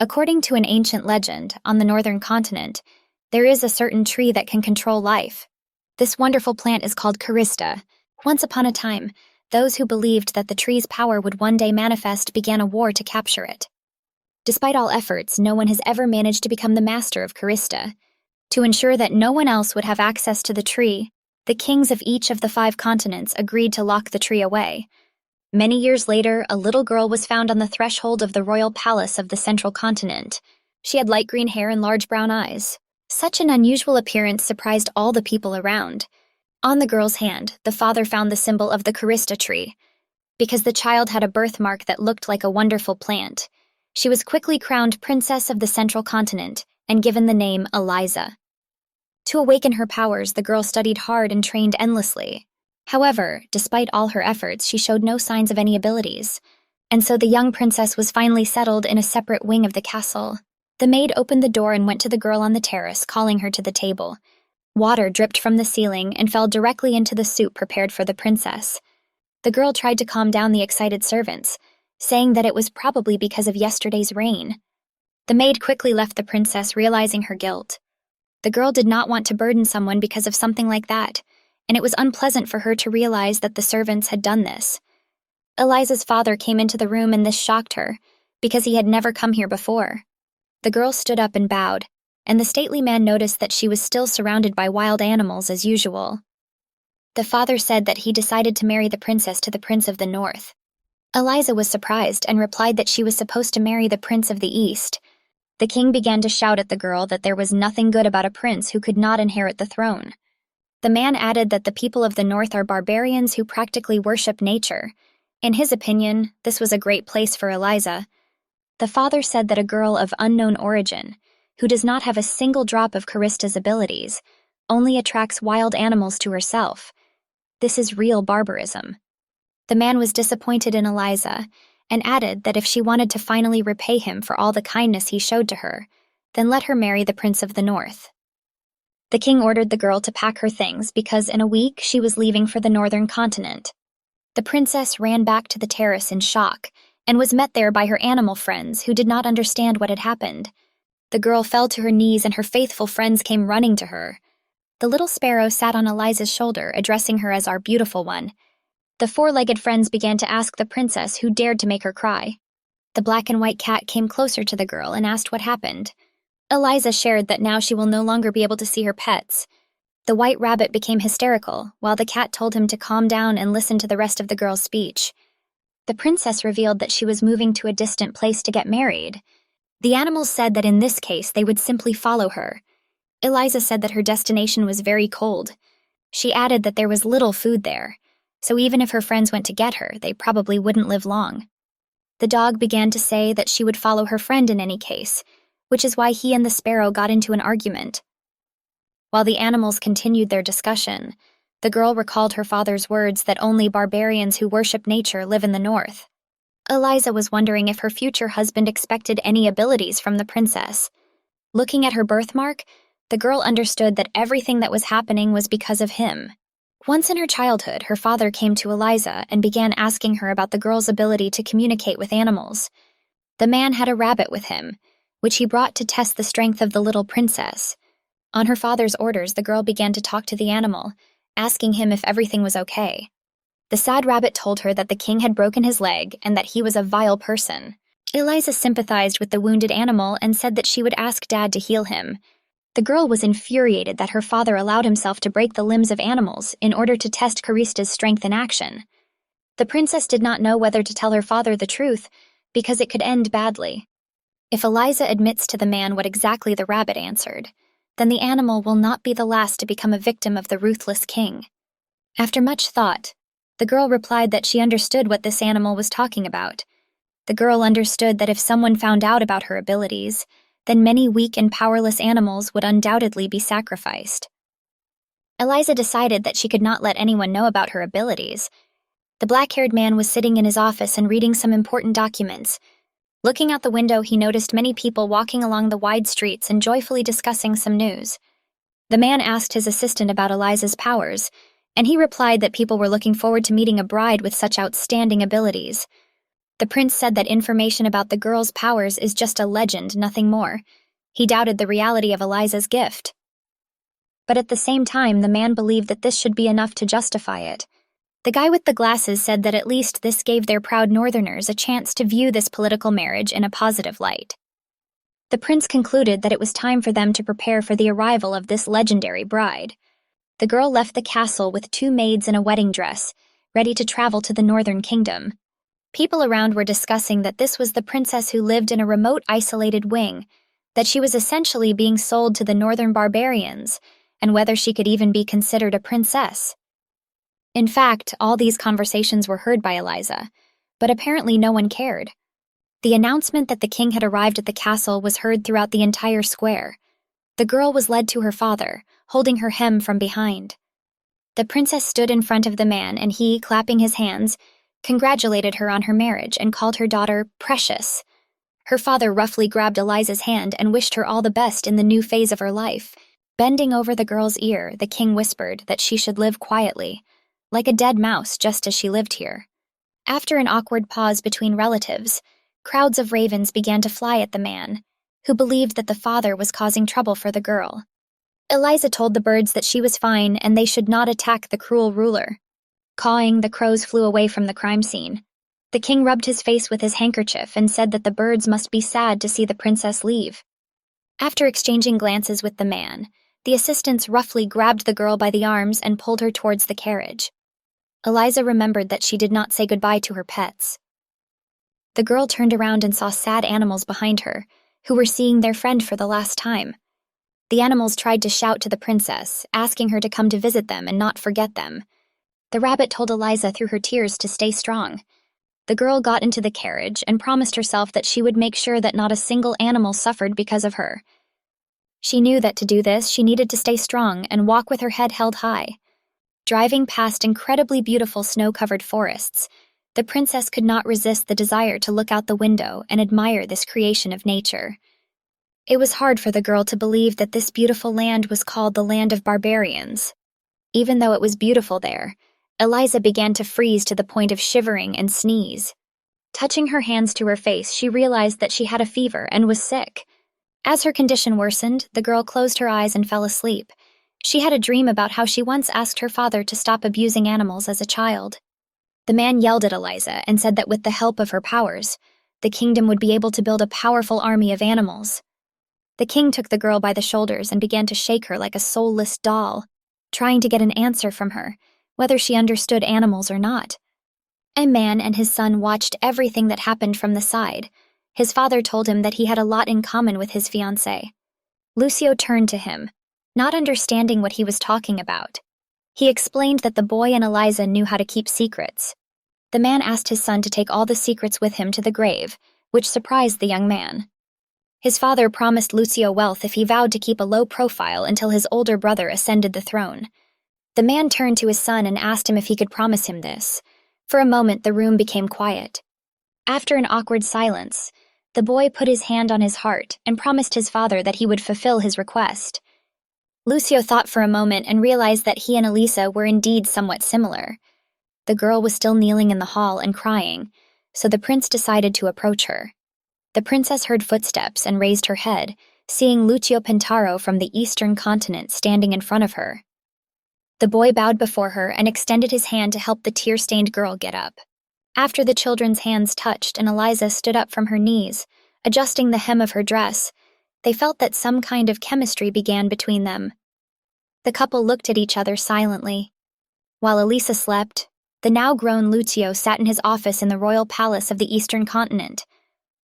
According to an ancient legend, on the northern continent, there is a certain tree that can control life. This wonderful plant is called Kista. Once upon a time, those who believed that the tree's power would one day manifest began a war to capture it. Despite all efforts, no one has ever managed to become the master of Kista. To ensure that no one else would have access to the tree, the kings of each of the 5 continents agreed to lock the tree away. Many years later, a little girl was found on the threshold of the royal palace of the central continent. She had light green hair and large brown eyes. Such an unusual appearance surprised all the people around. On the girl's hand, the father found the symbol of the Kista tree. Because the child had a birthmark that looked like a wonderful plant, she was quickly crowned princess of the central continent and given the name Eliza. To awaken her powers, the girl studied hard and trained endlessly. However, despite all her efforts, she showed no signs of any abilities, and so the young princess was finally settled in a separate wing of the castle. The maid opened the door and went to the girl on the terrace, calling her to the table. Water dripped from the ceiling and fell directly into the soup prepared for the princess. The girl tried to calm down the excited servants, saying that it was probably because of yesterday's rain. The maid quickly left the princess, realizing her guilt. The girl did not want to burden someone because of something like that, and it was unpleasant for her to realize that the servants had done this. Eliza's father came into the room and this shocked her, because he had never come here before. The girl stood up and bowed, and the stately man noticed that she was still surrounded by wild animals as usual. The father said that he decided to marry the princess to the prince of the north. Eliza was surprised and replied that she was supposed to marry the prince of the east. The king began to shout at the girl that there was nothing good about a prince who could not inherit the throne. The man added that the people of the north are barbarians who practically worship nature. In his opinion, this was a great place for Eliza. The father said that a girl of unknown origin, who does not have a single drop of Kista's abilities, only attracts wild animals to herself. This is real barbarism. The man was disappointed in Eliza, and added that if she wanted to finally repay him for all the kindness he showed to her, then let her marry the prince of the north. The king ordered the girl to pack her things because in a week she was leaving for the northern continent. The princess ran back to the terrace in shock and was met there by her animal friends who did not understand what had happened. The girl fell to her knees and her faithful friends came running to her. The little sparrow sat on Eliza's shoulder, addressing her as our beautiful one. The 4-legged friends began to ask the princess who dared to make her cry. The black and white cat came closer to the girl and asked what happened. Eliza shared that now she will no longer be able to see her pets. The white rabbit became hysterical, while the cat told him to calm down and listen to the rest of the girl's speech. The princess revealed that she was moving to a distant place to get married. The animals said that in this case they would simply follow her. Eliza said that her destination was very cold. She added that there was little food there, so even if her friends went to get her, they probably wouldn't live long. The dog began to say that she would follow her friend in any case, which is why he and the sparrow got into an argument. While the animals continued their discussion, the girl recalled her father's words that only barbarians who worship nature live in the north. Eliza was wondering if her future husband expected any abilities from the princess. Looking at her birthmark, the girl understood that everything that was happening was because of him. Once in her childhood, her father came to Eliza and began asking her about the girl's ability to communicate with animals. The man had a rabbit with him, which he brought to test the strength of the little princess. On her father's orders, the girl began to talk to the animal, asking him if everything was okay. The sad rabbit told her that the king had broken his leg and that he was a vile person. Eliza sympathized with the wounded animal and said that she would ask Dad to heal him. The girl was infuriated that her father allowed himself to break the limbs of animals in order to test Kista's strength in action. The princess did not know whether to tell her father the truth, because it could end badly. If Eliza admits to the man what exactly the rabbit answered, then the animal will not be the last to become a victim of the ruthless king. After much thought, the girl replied that she understood what this animal was talking about. The girl understood that if someone found out about her abilities, then many weak and powerless animals would undoubtedly be sacrificed. Eliza decided that she could not let anyone know about her abilities. The black-haired man was sitting in his office and reading some important documents. Looking out the window, he noticed many people walking along the wide streets and joyfully discussing some news. The man asked his assistant about Eliza's powers, and he replied that people were looking forward to meeting a bride with such outstanding abilities. The prince said that information about the girl's powers is just a legend, nothing more. He doubted the reality of Eliza's gift. But at the same time, the man believed that this should be enough to justify it. The guy with the glasses said that at least this gave their proud northerners a chance to view this political marriage in a positive light. The prince concluded that it was time for them to prepare for the arrival of this legendary bride. The girl left the castle with 2 maids in a wedding dress, ready to travel to the northern kingdom. People around were discussing that this was the princess who lived in a remote, isolated wing, that she was essentially being sold to the northern barbarians, and whether she could even be considered a princess. In fact, all these conversations were heard by Eliza, but apparently no one cared. The announcement that the king had arrived at the castle was heard throughout the entire square. The girl was led to her father, holding her hem from behind. The princess stood in front of the man, and he, clapping his hands, congratulated her on her marriage and called her daughter precious. Her father roughly grabbed Eliza's hand and wished her all the best in the new phase of her life. Bending over the girl's ear, the king whispered that she should live quietly, like a dead mouse, just as she lived here. After an awkward pause between relatives, crowds of ravens began to fly at the man, who believed that the father was causing trouble for the girl. Eliza told the birds that she was fine and they should not attack the cruel ruler. Cawing, the crows flew away from the crime scene. The king rubbed his face with his handkerchief and said that the birds must be sad to see the princess leave. After exchanging glances with the man, the assistants roughly grabbed the girl by the arms and pulled her towards the carriage. Eliza remembered that she did not say goodbye to her pets. The girl turned around and saw sad animals behind her, who were seeing their friend for the last time. The animals tried to shout to the princess, asking her to come to visit them and not forget them. The rabbit told Eliza through her tears to stay strong. The girl got into the carriage and promised herself that she would make sure that not a single animal suffered because of her. She knew that to do this, she needed to stay strong and walk with her head held high. Driving past incredibly beautiful snow-covered forests, the princess could not resist the desire to look out the window and admire this creation of nature. It was hard for the girl to believe that this beautiful land was called the land of barbarians. Even though it was beautiful there, Eliza began to freeze to the point of shivering and sneeze. Touching her hands to her face, she realized that she had a fever and was sick. As her condition worsened, the girl closed her eyes and fell asleep. She had a dream about how she once asked her father to stop abusing animals as a child. The man yelled at Eliza and said that with the help of her powers, the kingdom would be able to build a powerful army of animals. The king took the girl by the shoulders and began to shake her like a soulless doll, trying to get an answer from her, whether she understood animals or not. A man and his son watched everything that happened from the side. His father told him that he had a lot in common with his fiancée. Lucio turned to him, not understanding what he was talking about. He explained that the boy and Eliza knew how to keep secrets. The man asked his son to take all the secrets with him to the grave, which surprised the young man. His father promised Lucio wealth if he vowed to keep a low profile until his older brother ascended the throne. The man turned to his son and asked him if he could promise him this. For a moment, the room became quiet. After an awkward silence, the boy put his hand on his heart and promised his father that he would fulfill his request. Lucio thought for a moment and realized that he and Eliza were indeed somewhat similar. The girl was still kneeling in the hall and crying, so the prince decided to approach her. The princess heard footsteps and raised her head, seeing Lucio Pentaro from the eastern continent standing in front of her. The boy bowed before her and extended his hand to help the tear-stained girl get up. After the children's hands touched and Eliza stood up from her knees, adjusting the hem of her dress, they felt that some kind of chemistry began between them. The couple looked at each other silently. While Eliza slept, the now-grown Lucio sat in his office in the royal palace of the eastern continent.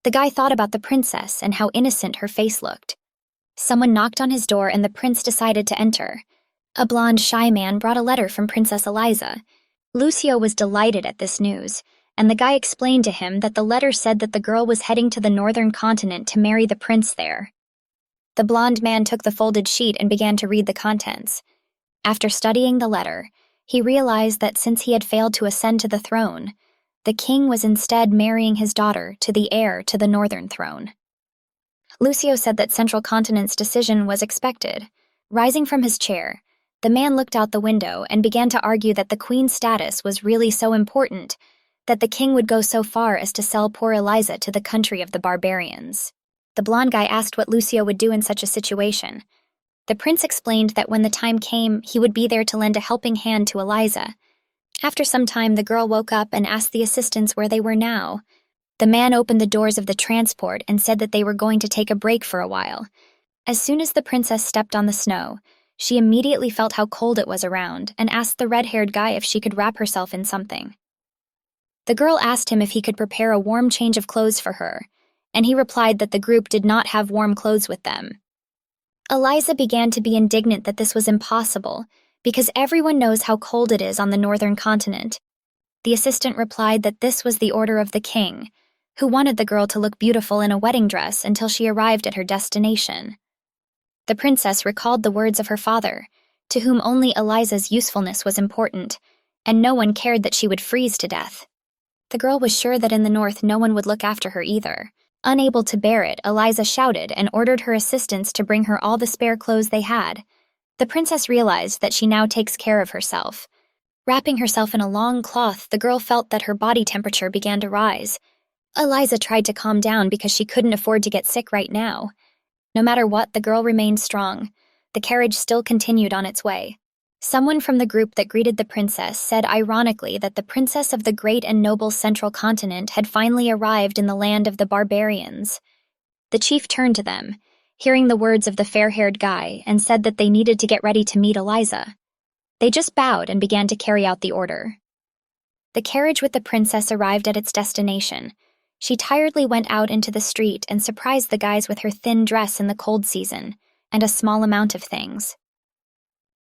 The guy thought about the princess and how innocent her face looked. Someone knocked on his door and the prince decided to enter. A blonde, shy man brought a letter from Princess Eliza. Lucio was delighted at this news, and the guy explained to him that the letter said that the girl was heading to the northern continent to marry the prince there. The blonde man took the folded sheet and began to read the contents. After studying the letter, he realized that since he had failed to ascend to the throne, the king was instead marrying his daughter to the heir to the northern throne. Lucio said that Central Continent's decision was expected. Rising from his chair, the man looked out the window and began to argue that the queen's status was really so important that the king would go so far as to sell poor Eliza to the country of the barbarians. The blonde guy asked what Lucio would do in such a situation. The prince explained that when the time came, he would be there to lend a helping hand to Eliza. After some time, the girl woke up and asked the assistants where they were now. The man opened the doors of the transport and said that they were going to take a break for a while. As soon as the princess stepped on the snow, she immediately felt how cold it was around and asked the red-haired guy if she could wrap herself in something. The girl asked him if he could prepare a warm change of clothes for her, and he replied that the group did not have warm clothes with them. Eliza began to be indignant that this was impossible, because everyone knows how cold it is on the northern continent. The assistant replied that this was the order of the king, who wanted the girl to look beautiful in a wedding dress until she arrived at her destination. The princess recalled the words of her father, to whom only Eliza's usefulness was important, and no one cared that she would freeze to death. The girl was sure that in the north no one would look after her either. Unable to bear it, Eliza shouted and ordered her assistants to bring her all the spare clothes they had. The princess realized that she now takes care of herself. Wrapping herself in a long cloth, the girl felt that her body temperature began to rise. Eliza tried to calm down because she couldn't afford to get sick right now. No matter what, the girl remained strong. The carriage still continued on its way. Someone from the group that greeted the princess said ironically that the princess of the great and noble central continent had finally arrived in the land of the barbarians. The chief turned to them, hearing the words of the fair-haired guy, and said that they needed to get ready to meet Eliza. They just bowed and began to carry out the order. The carriage with the princess arrived at its destination. She tiredly went out into the street and surprised the guys with her thin dress in the cold season, and a small amount of things.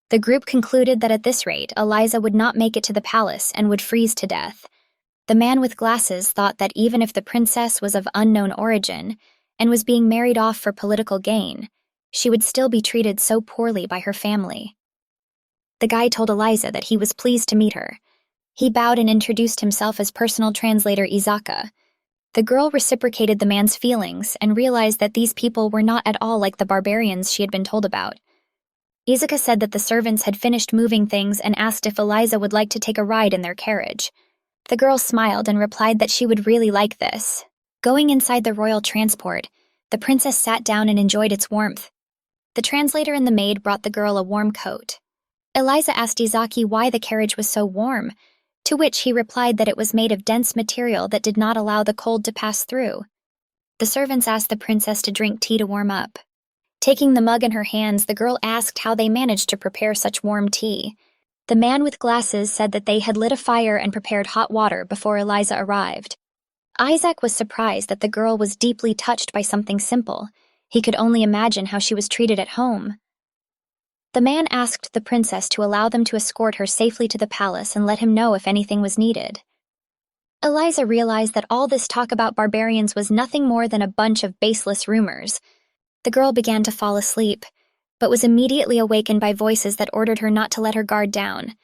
The group concluded that at this rate, Eliza would not make it to the palace and would freeze to death. The man with glasses thought that even if the princess was of unknown origin and was being married off for political gain, she would still be treated so poorly by her family. The guy told Eliza that he was pleased to meet her. He bowed and introduced himself as personal translator Izaka. The girl reciprocated the man's feelings and realized that these people were not at all like the barbarians she had been told about. Izaka said that the servants had finished moving things and asked if Eliza would like to take a ride in their carriage. The girl smiled and replied that she would really like this. Going inside the royal transport, the princess sat down and enjoyed its warmth. The translator and the maid brought the girl a warm coat. Eliza asked Izaki why the carriage was so warm, to which he replied that it was made of dense material that did not allow the cold to pass through. The servants asked the princess to drink tea to warm up. Taking the mug in her hands, the girl asked how they managed to prepare such warm tea. The man with glasses said that they had lit a fire and prepared hot water before Eliza arrived. Isaac was surprised that the girl was deeply touched by something simple. He could only imagine how she was treated at home. The man asked the princess to allow them to escort her safely to the palace and let him know if anything was needed. Eliza realized that all this talk about barbarians was nothing more than a bunch of baseless rumors. The girl began to fall asleep, but was immediately awakened by voices that ordered her not to let her guard down.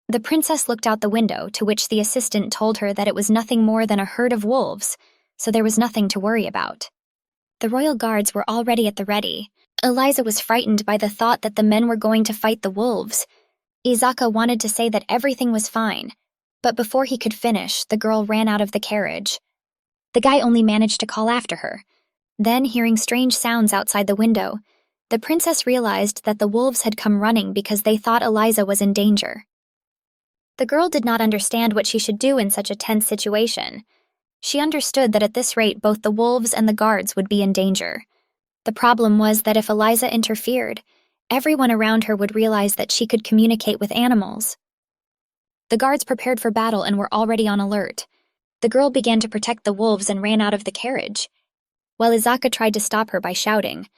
The princess looked out the window, to which the assistant told her that it was nothing more than a herd of wolves, so there was nothing to worry about. The royal guards were already at the ready. Eliza was frightened by the thought that the men were going to fight the wolves. Izaka wanted to say that everything was fine, but before he could finish, the girl ran out of the carriage. The guy only managed to call after her. Then, hearing strange sounds outside the window, the princess realized that the wolves had come running because they thought Eliza was in danger. The girl did not understand what she should do in such a tense situation. She understood that at this rate both the wolves and the guards would be in danger. The problem was that if Eliza interfered, everyone around her would realize that she could communicate with animals. The guards prepared for battle and were already on alert. The girl began to protect the wolves and ran out of the carriage, while Izaka tried to stop her by shouting,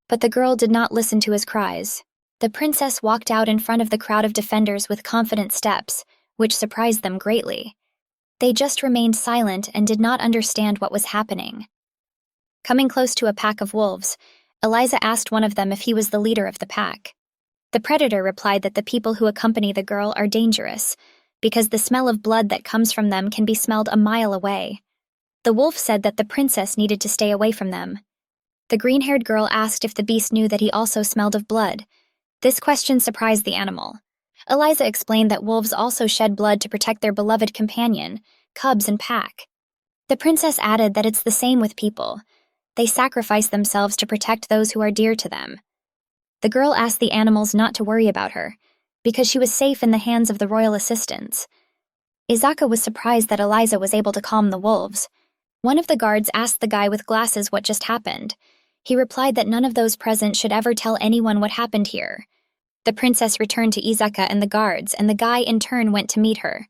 but the girl did not listen to his cries. The princess walked out in front of the crowd of defenders with confident steps, which surprised them greatly. They just remained silent and did not understand what was happening. Coming close to a pack of wolves, Eliza asked one of them if he was the leader of the pack. The predator replied that the people who accompany the girl are dangerous, because the smell of blood that comes from them can be smelled a mile away. The wolf said that the princess needed to stay away from them. The green-haired girl asked if the beast knew that he also smelled of blood. This question surprised the animal. Eliza explained that wolves also shed blood to protect their beloved companion, cubs, and pack. The princess added that it's the same with people. They sacrifice themselves to protect those who are dear to them. The girl asked the animals not to worry about her, because she was safe in the hands of the royal assistants. Izaka was surprised that Eliza was able to calm the wolves. One of the guards asked the guy with glasses what just happened. He replied that none of those present should ever tell anyone what happened here. The princess returned to Izaka and the guards, and the guy in turn went to meet her.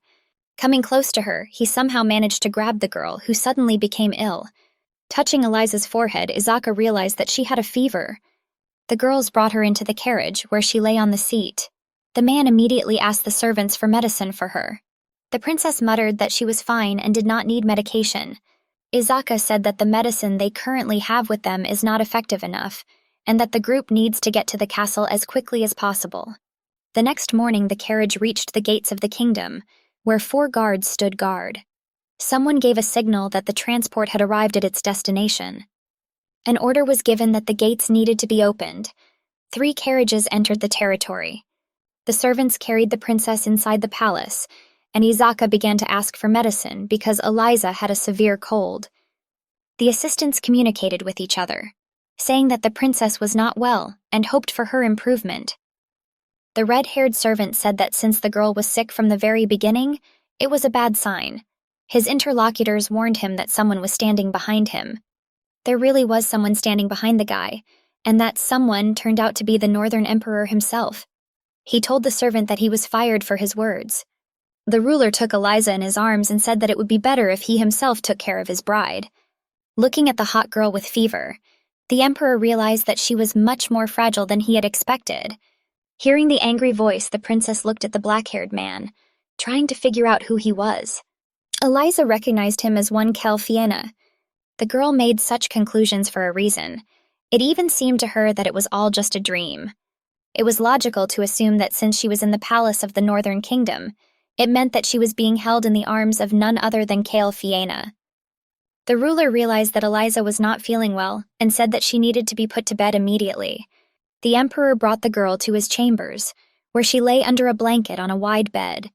Coming close to her, he somehow managed to grab the girl, who suddenly became ill. Touching Eliza's forehead, Izaka realized that she had a fever. The girls brought her into the carriage, where she lay on the seat. The man immediately asked the servants for medicine for her. The princess muttered that she was fine and did not need medication. Izaka said that the medicine they currently have with them is not effective enough, and that the group needs to get to the castle as quickly as possible. The next morning, the carriage reached the gates of the kingdom, where 4 guards stood guard. Someone gave a signal that the transport had arrived at its destination. An order was given that the gates needed to be opened. 3 carriages entered the territory. The servants carried the princess inside the palace, and Izaka began to ask for medicine because Eliza had a severe cold. The assistants communicated with each other, saying that the princess was not well and hoped for her improvement. The red-haired servant said that since the girl was sick from the very beginning, it was a bad sign. His interlocutors warned him that someone was standing behind him. There really was someone standing behind the guy, and that someone turned out to be the Northern Emperor himself. He told the servant that he was fired for his words. The ruler took Eliza in his arms and said that it would be better if he himself took care of his bride. Looking at the hot girl with fever, the emperor realized that she was much more fragile than he had expected. Hearing the angry voice, the princess looked at the black-haired man, trying to figure out who he was. Eliza recognized him as one Kel Fiena. The girl made such conclusions for a reason. It even seemed to her that it was all just a dream. It was logical to assume that since she was in the palace of the Northern Kingdom, it meant that she was being held in the arms of none other than Kale Fiena. The ruler realized that Eliza was not feeling well and said that she needed to be put to bed immediately. The emperor brought the girl to his chambers, where she lay under a blanket on a wide bed.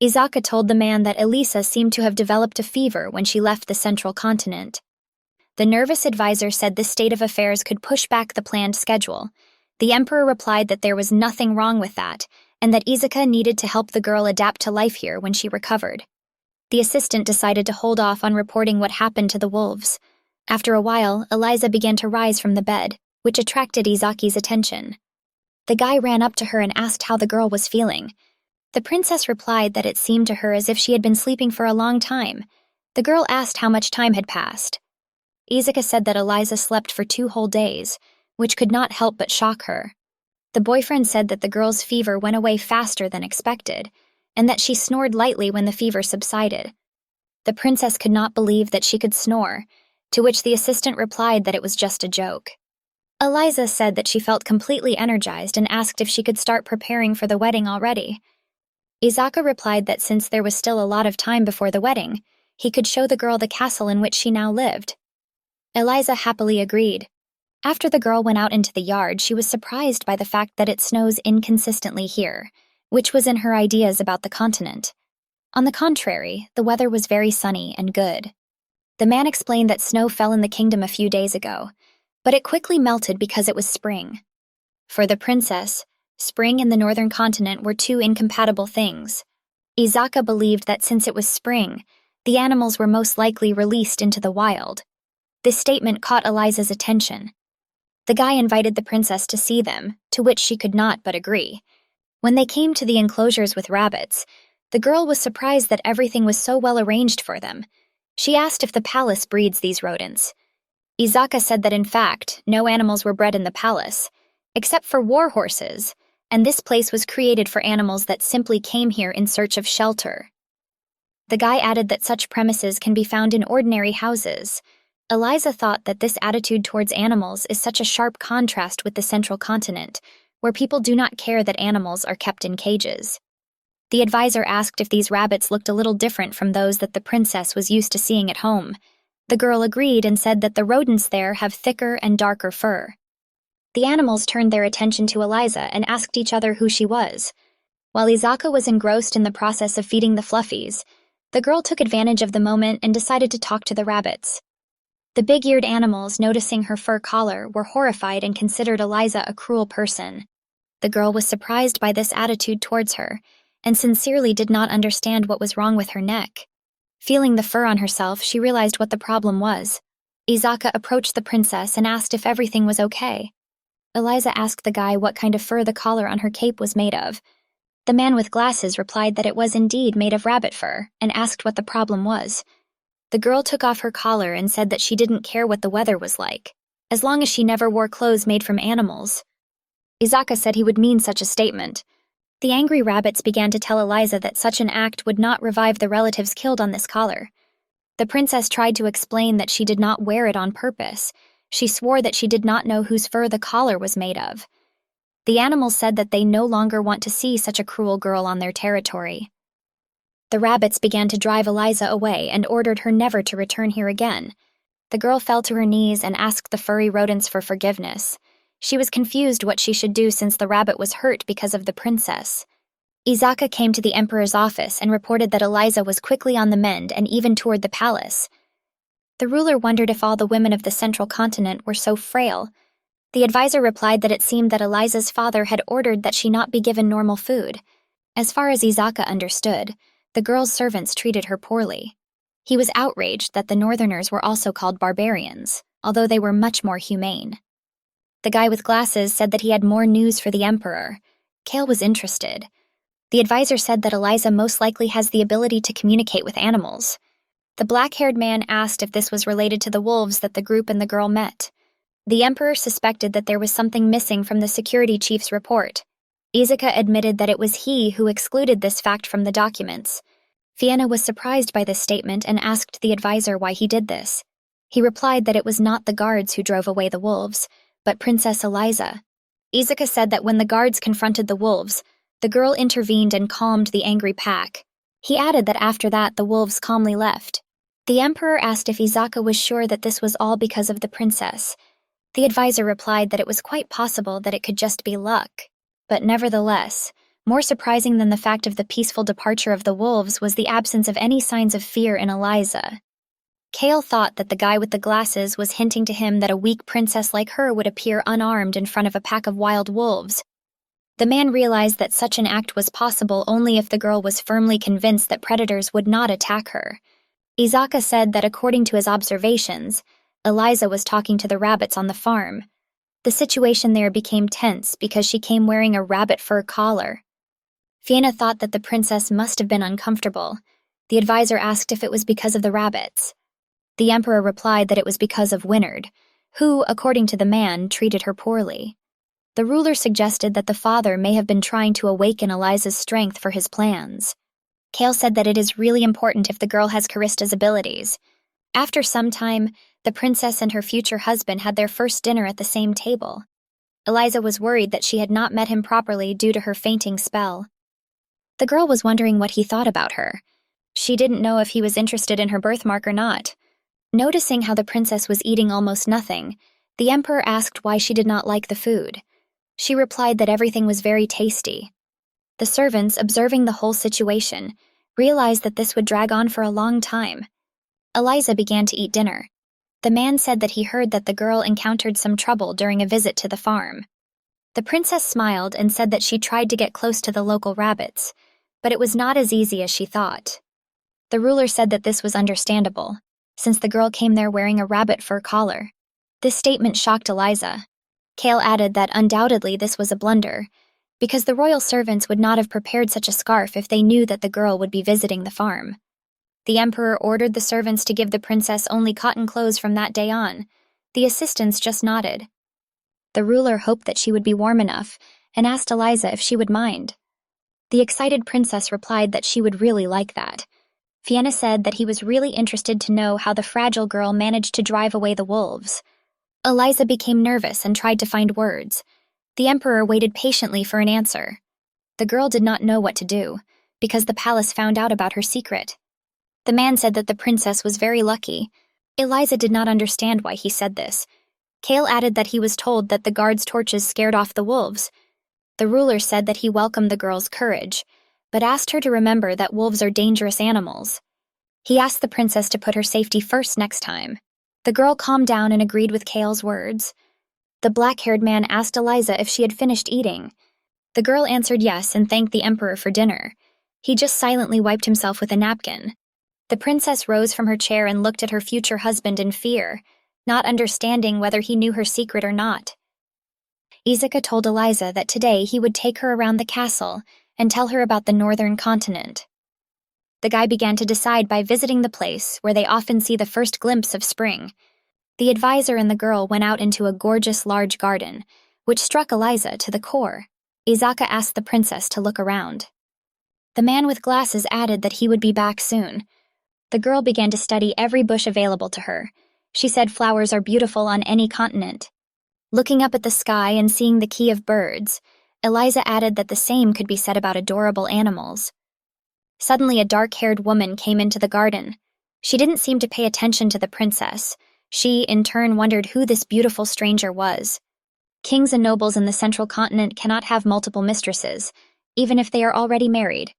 Izaka told the man that Eliza seemed to have developed a fever when she left the central continent. The nervous advisor said this state of affairs could push back the planned schedule. The emperor replied that there was nothing wrong with that, and that Izaka needed to help the girl adapt to life here when she recovered. The assistant decided to hold off on reporting what happened to the wolves. After a while, Eliza began to rise from the bed, which attracted Izaki's attention. The guy ran up to her and asked how the girl was feeling. The princess replied that it seemed to her as if she had been sleeping for a long time. The girl asked how much time had passed. Izaka said that Eliza slept for 2 whole days, which could not help but shock her. The boyfriend said that the girl's fever went away faster than expected, and that she snored lightly when the fever subsided. The princess could not believe that she could snore, to which the assistant replied that it was just a joke. Eliza said that she felt completely energized and asked if she could start preparing for the wedding already. Izaka replied that since there was still a lot of time before the wedding, he could show the girl the castle in which she now lived. Eliza happily agreed. After the girl went out into the yard, she was surprised by the fact that it snows inconsistently here, which was in her ideas about the continent. On the contrary, the weather was very sunny and good. The man explained that snow fell in the kingdom a few days ago, but it quickly melted because it was spring. For the princess, spring and the northern continent were 2 incompatible things. Izaka believed that since it was spring, the animals were most likely released into the wild. This statement caught Eliza's attention. The guy invited the princess to see them, to which she could not but agree. When they came to the enclosures with rabbits, the girl was surprised that everything was so well arranged for them. She asked if the palace breeds these rodents. Izaka said that in fact, no animals were bred in the palace, except for war horses, and this place was created for animals that simply came here in search of shelter. The guy added that such premises can be found in ordinary houses. Eliza thought that this attitude towards animals is such a sharp contrast with the central continent, where people do not care that animals are kept in cages. The advisor asked if these rabbits looked a little different from those that the princess was used to seeing at home. The girl agreed and said that the rodents there have thicker and darker fur. The animals turned their attention to Eliza and asked each other who she was. While Izaka was engrossed in the process of feeding the fluffies, The girl took advantage of the moment and decided to talk to the rabbits. The big-eared animals, noticing her fur collar, were horrified and considered Eliza a cruel person. The girl was surprised by this attitude towards her, and sincerely did not understand what was wrong with her neck. Feeling the fur on herself, she realized what the problem was. Izaka approached the princess and asked if everything was okay. Eliza asked the guy what kind of fur the collar on her cape was made of. The man with glasses replied that it was indeed made of rabbit fur, and asked what the problem was. The girl took off her collar and said that she didn't care what the weather was like, as long as she never wore clothes made from animals. Izaka said he would mean such a statement. The angry rabbits began to tell Eliza that such an act would not revive the relatives killed on this collar. The princess tried to explain that she did not wear it on purpose. She swore that she did not know whose fur the collar was made of. The animals said that they no longer want to see such a cruel girl on their territory. The rabbits began to drive Eliza away and ordered her never to return here again. The girl fell to her knees and asked the furry rodents for forgiveness. She was confused what she should do since the rabbit was hurt because of the princess. Izaka came to the emperor's office and reported that Eliza was quickly on the mend and even toured the palace. The ruler wondered if all the women of the central continent were so frail. The advisor replied that it seemed that Eliza's father had ordered that she not be given normal food. As far as Izaka understood, the girl's servants treated her poorly. He was outraged that the northerners were also called barbarians, although they were much more humane. The guy with glasses said that he had more news for the emperor. Kale was interested. The advisor said that Eliza most likely has the ability to communicate with animals. The black-haired man asked if this was related to the wolves that the group and the girl met. The emperor suspected that there was something missing from the security chief's report. Izaka admitted that it was he who excluded this fact from the documents. Fiona was surprised by this statement and asked the advisor why he did this. He replied that it was not the guards who drove away the wolves, but Princess Eliza. Izaka said that when the guards confronted the wolves, the girl intervened and calmed the angry pack. He added that after that the wolves calmly left. The emperor asked if Izaka was sure that this was all because of the princess. The advisor replied that it was quite possible that it could just be luck. But nevertheless, more surprising than the fact of the peaceful departure of the wolves was the absence of any signs of fear in Eliza. Kale thought that the guy with the glasses was hinting to him that a weak princess like her would appear unarmed in front of a pack of wild wolves. The man realized that such an act was possible only if the girl was firmly convinced that predators would not attack her. Izaka said that according to his observations, Eliza was talking to the rabbits on the farm. The situation there became tense because she came wearing a rabbit fur collar. Fiona thought that the princess must have been uncomfortable. The advisor asked if it was because of the rabbits. The emperor replied that it was because of Winard, who, according to the man, treated her poorly. The ruler suggested that the father may have been trying to awaken Eliza's strength for his plans. Kale said that it is really important if the girl has Karista's abilities. After some time, the princess and her future husband had their first dinner at the same table. Eliza was worried that she had not met him properly due to her fainting spell. The girl was wondering what he thought about her. She didn't know if he was interested in her birthmark or not. Noticing how the princess was eating almost nothing, the emperor asked why she did not like the food. She replied that everything was very tasty. The servants, observing the whole situation, realized that this would drag on for a long time. Eliza began to eat dinner. The man said that he heard that the girl encountered some trouble during a visit to the farm. The princess smiled and said that she tried to get close to the local rabbits, but it was not as easy as she thought. The ruler said that this was understandable, since the girl came there wearing a rabbit fur collar. This statement shocked Eliza. Kale added that undoubtedly this was a blunder, because the royal servants would not have prepared such a scarf if they knew that the girl would be visiting the farm. The emperor ordered the servants to give the princess only cotton clothes from that day on. The assistants just nodded. The ruler hoped that she would be warm enough and asked Eliza if she would mind. The excited princess replied that she would really like that. Fiona said that he was really interested to know how the fragile girl managed to drive away the wolves. Eliza became nervous and tried to find words. The emperor waited patiently for an answer. The girl did not know what to do, because the palace found out about her secret. The man said that the princess was very lucky. Eliza did not understand why he said this. Kale added that he was told that the guards' torches scared off the wolves. The ruler said that he welcomed the girl's courage, but asked her to remember that wolves are dangerous animals. He asked the princess to put her safety first next time. The girl calmed down and agreed with Kale's words. The black-haired man asked Eliza if she had finished eating. The girl answered yes and thanked the emperor for dinner. He just silently wiped himself with a napkin. The princess rose from her chair and looked at her future husband in fear, not understanding whether he knew her secret or not. Izuka told Eliza that today he would take her around the castle and tell her about the northern continent. The guy began to decide by visiting the place where they often see the first glimpse of spring. The advisor and the girl went out into a gorgeous large garden, which struck Eliza to the core. Izuka asked the princess to look around. The man with glasses added that he would be back soon. The girl began to study every bush available to her. She said flowers are beautiful on any continent. Looking up at the sky and seeing the key of birds, Eliza added that the same could be said about adorable animals. Suddenly, a dark-haired woman came into the garden. She didn't seem to pay attention to the princess. She, in turn, wondered who this beautiful stranger was. Kings and nobles in the central continent cannot have multiple mistresses, even if they are already married.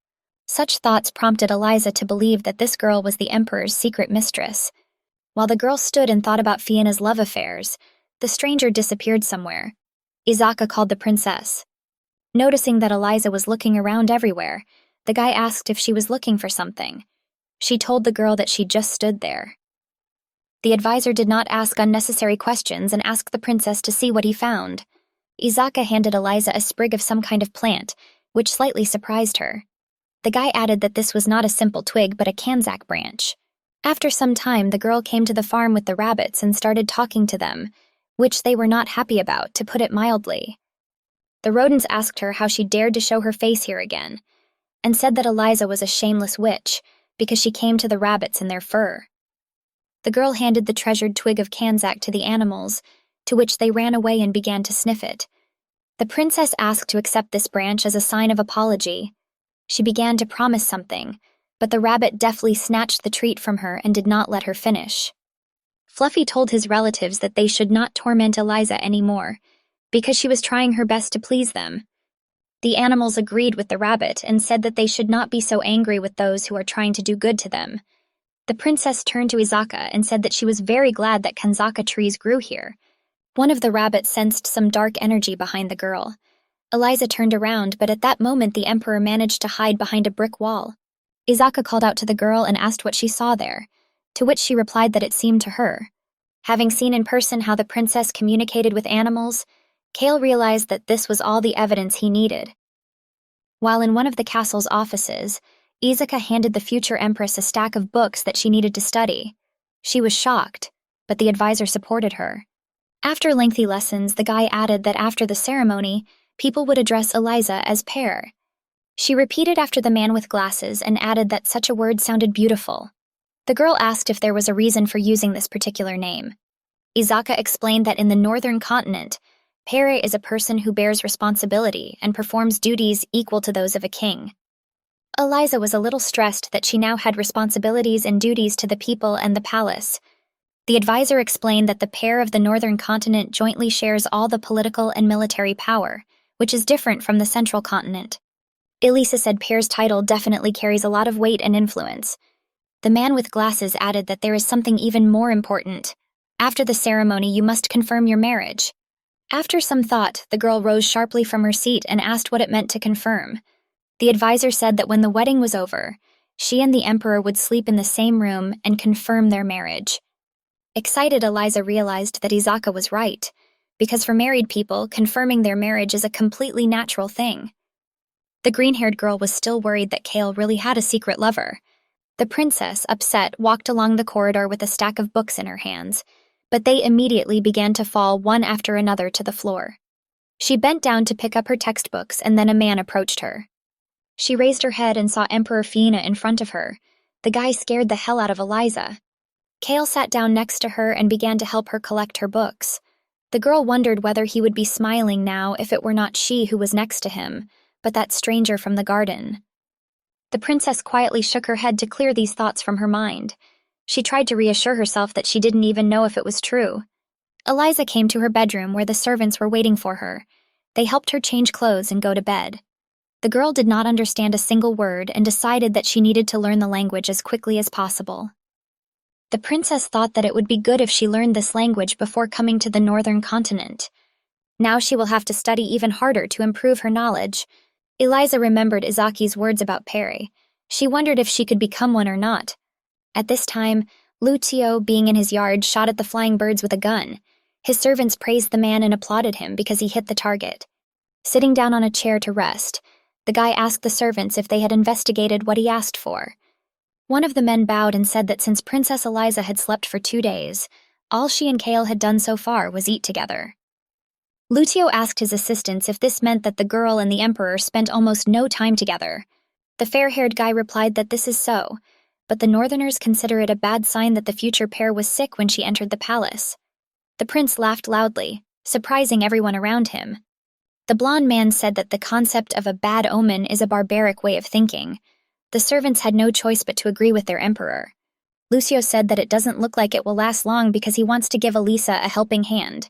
Such thoughts prompted Eliza to believe that this girl was the emperor's secret mistress. While the girl stood and thought about Fiona's love affairs, the stranger disappeared somewhere. Izuka called the princess. Noticing that Eliza was looking around everywhere, the guy asked if she was looking for something. She told the girl that she just stood there. The advisor did not ask unnecessary questions and asked the princess to see what he found. Izuka handed Eliza a sprig of some kind of plant, which slightly surprised her. The guy added that this was not a simple twig but a kanzak branch. After some time, the girl came to the farm with the rabbits and started talking to them, which they were not happy about, to put it mildly. The rodents asked her how she dared to show her face here again, and said that Eliza was a shameless witch because she came to the rabbits in their fur. The girl handed the treasured twig of kanzak to the animals, to which they ran away and began to sniff it. The princess asked to accept this branch as a sign of apology. She began to promise something, but the rabbit deftly snatched the treat from her and did not let her finish. Fluffy told his relatives that they should not torment Eliza anymore, because she was trying her best to please them. The animals agreed with the rabbit and said that they should not be so angry with those who are trying to do good to them. The princess turned to Izuka and said that she was very glad that kanzaka trees grew here. One of the rabbits sensed some dark energy behind the girl. Eliza turned around, but at that moment the emperor managed to hide behind a brick wall. Izuka called out to the girl and asked what she saw there, to which she replied that it seemed to her. Having seen in person how the princess communicated with animals, Kale realized that this was all the evidence he needed. While in one of the castle's offices, Izuka handed the future empress a stack of books that she needed to study. She was shocked, but the advisor supported her. After lengthy lessons, the guy added that after the ceremony, people would address Eliza as Pear. She repeated after the man with glasses and added that such a word sounded beautiful. The girl asked if there was a reason for using this particular name. Izuka explained that in the northern continent, Pear is a person who bears responsibility and performs duties equal to those of a king. Eliza was a little stressed that she now had responsibilities and duties to the people and the palace. The advisor explained that the Pear of the northern continent jointly shares all the political and military power, which is different from the central continent. Eliza said Pear's title definitely carries a lot of weight and influence. The man with glasses added that there is something even more important. After the ceremony, you must confirm your marriage. After some thought, the girl rose sharply from her seat and asked what it meant to confirm. The advisor said that when the wedding was over, she and the emperor would sleep in the same room and confirm their marriage. Excited, Eliza realized that Izuka was right, because for married people, confirming their marriage is a completely natural thing. The green-haired girl was still worried that Kale really had a secret lover. The princess, upset, walked along the corridor with a stack of books in her hands, but they immediately began to fall one after another to the floor. She bent down to pick up her textbooks, and then a man approached her. She raised her head and saw Emperor Fiona in front of her. The guy scared the hell out of Eliza. Kale sat down next to her and began to help her collect her books. The girl wondered whether he would be smiling now if it were not she who was next to him, but that stranger from the garden. The princess quietly shook her head to clear these thoughts from her mind. She tried to reassure herself that she didn't even know if it was true. Eliza came to her bedroom where the servants were waiting for her. They helped her change clothes and go to bed. The The girl did not understand a single word and decided that she needed to learn the language as quickly as possible. The princess thought that it would be good if she learned this language before coming to the northern continent. Now she will have to study even harder to improve her knowledge. Eliza remembered Izaki's words about Perry. She wondered if she could become one or not. At this time, Lucio, being in his yard, shot at the flying birds with a gun. His servants praised the man and applauded him because he hit the target. Sitting down on a chair to rest, the guy asked the servants if they had investigated what he asked for. One of the men bowed and said that since Princess Eliza had slept for 2 days, all she and Kale had done so far was eat together. Lucio asked his assistants if this meant that the girl and the emperor spent almost no time together. The fair-haired guy replied that this is so, but the northerners consider it a bad sign that the future pair was sick when she entered the palace. The prince laughed loudly, surprising everyone around him. The blonde man said that the concept of a bad omen is a barbaric way of thinking. The servants had no choice but to agree with their emperor. Lucio said that it doesn't look like it will last long because he wants to give Eliza a helping hand.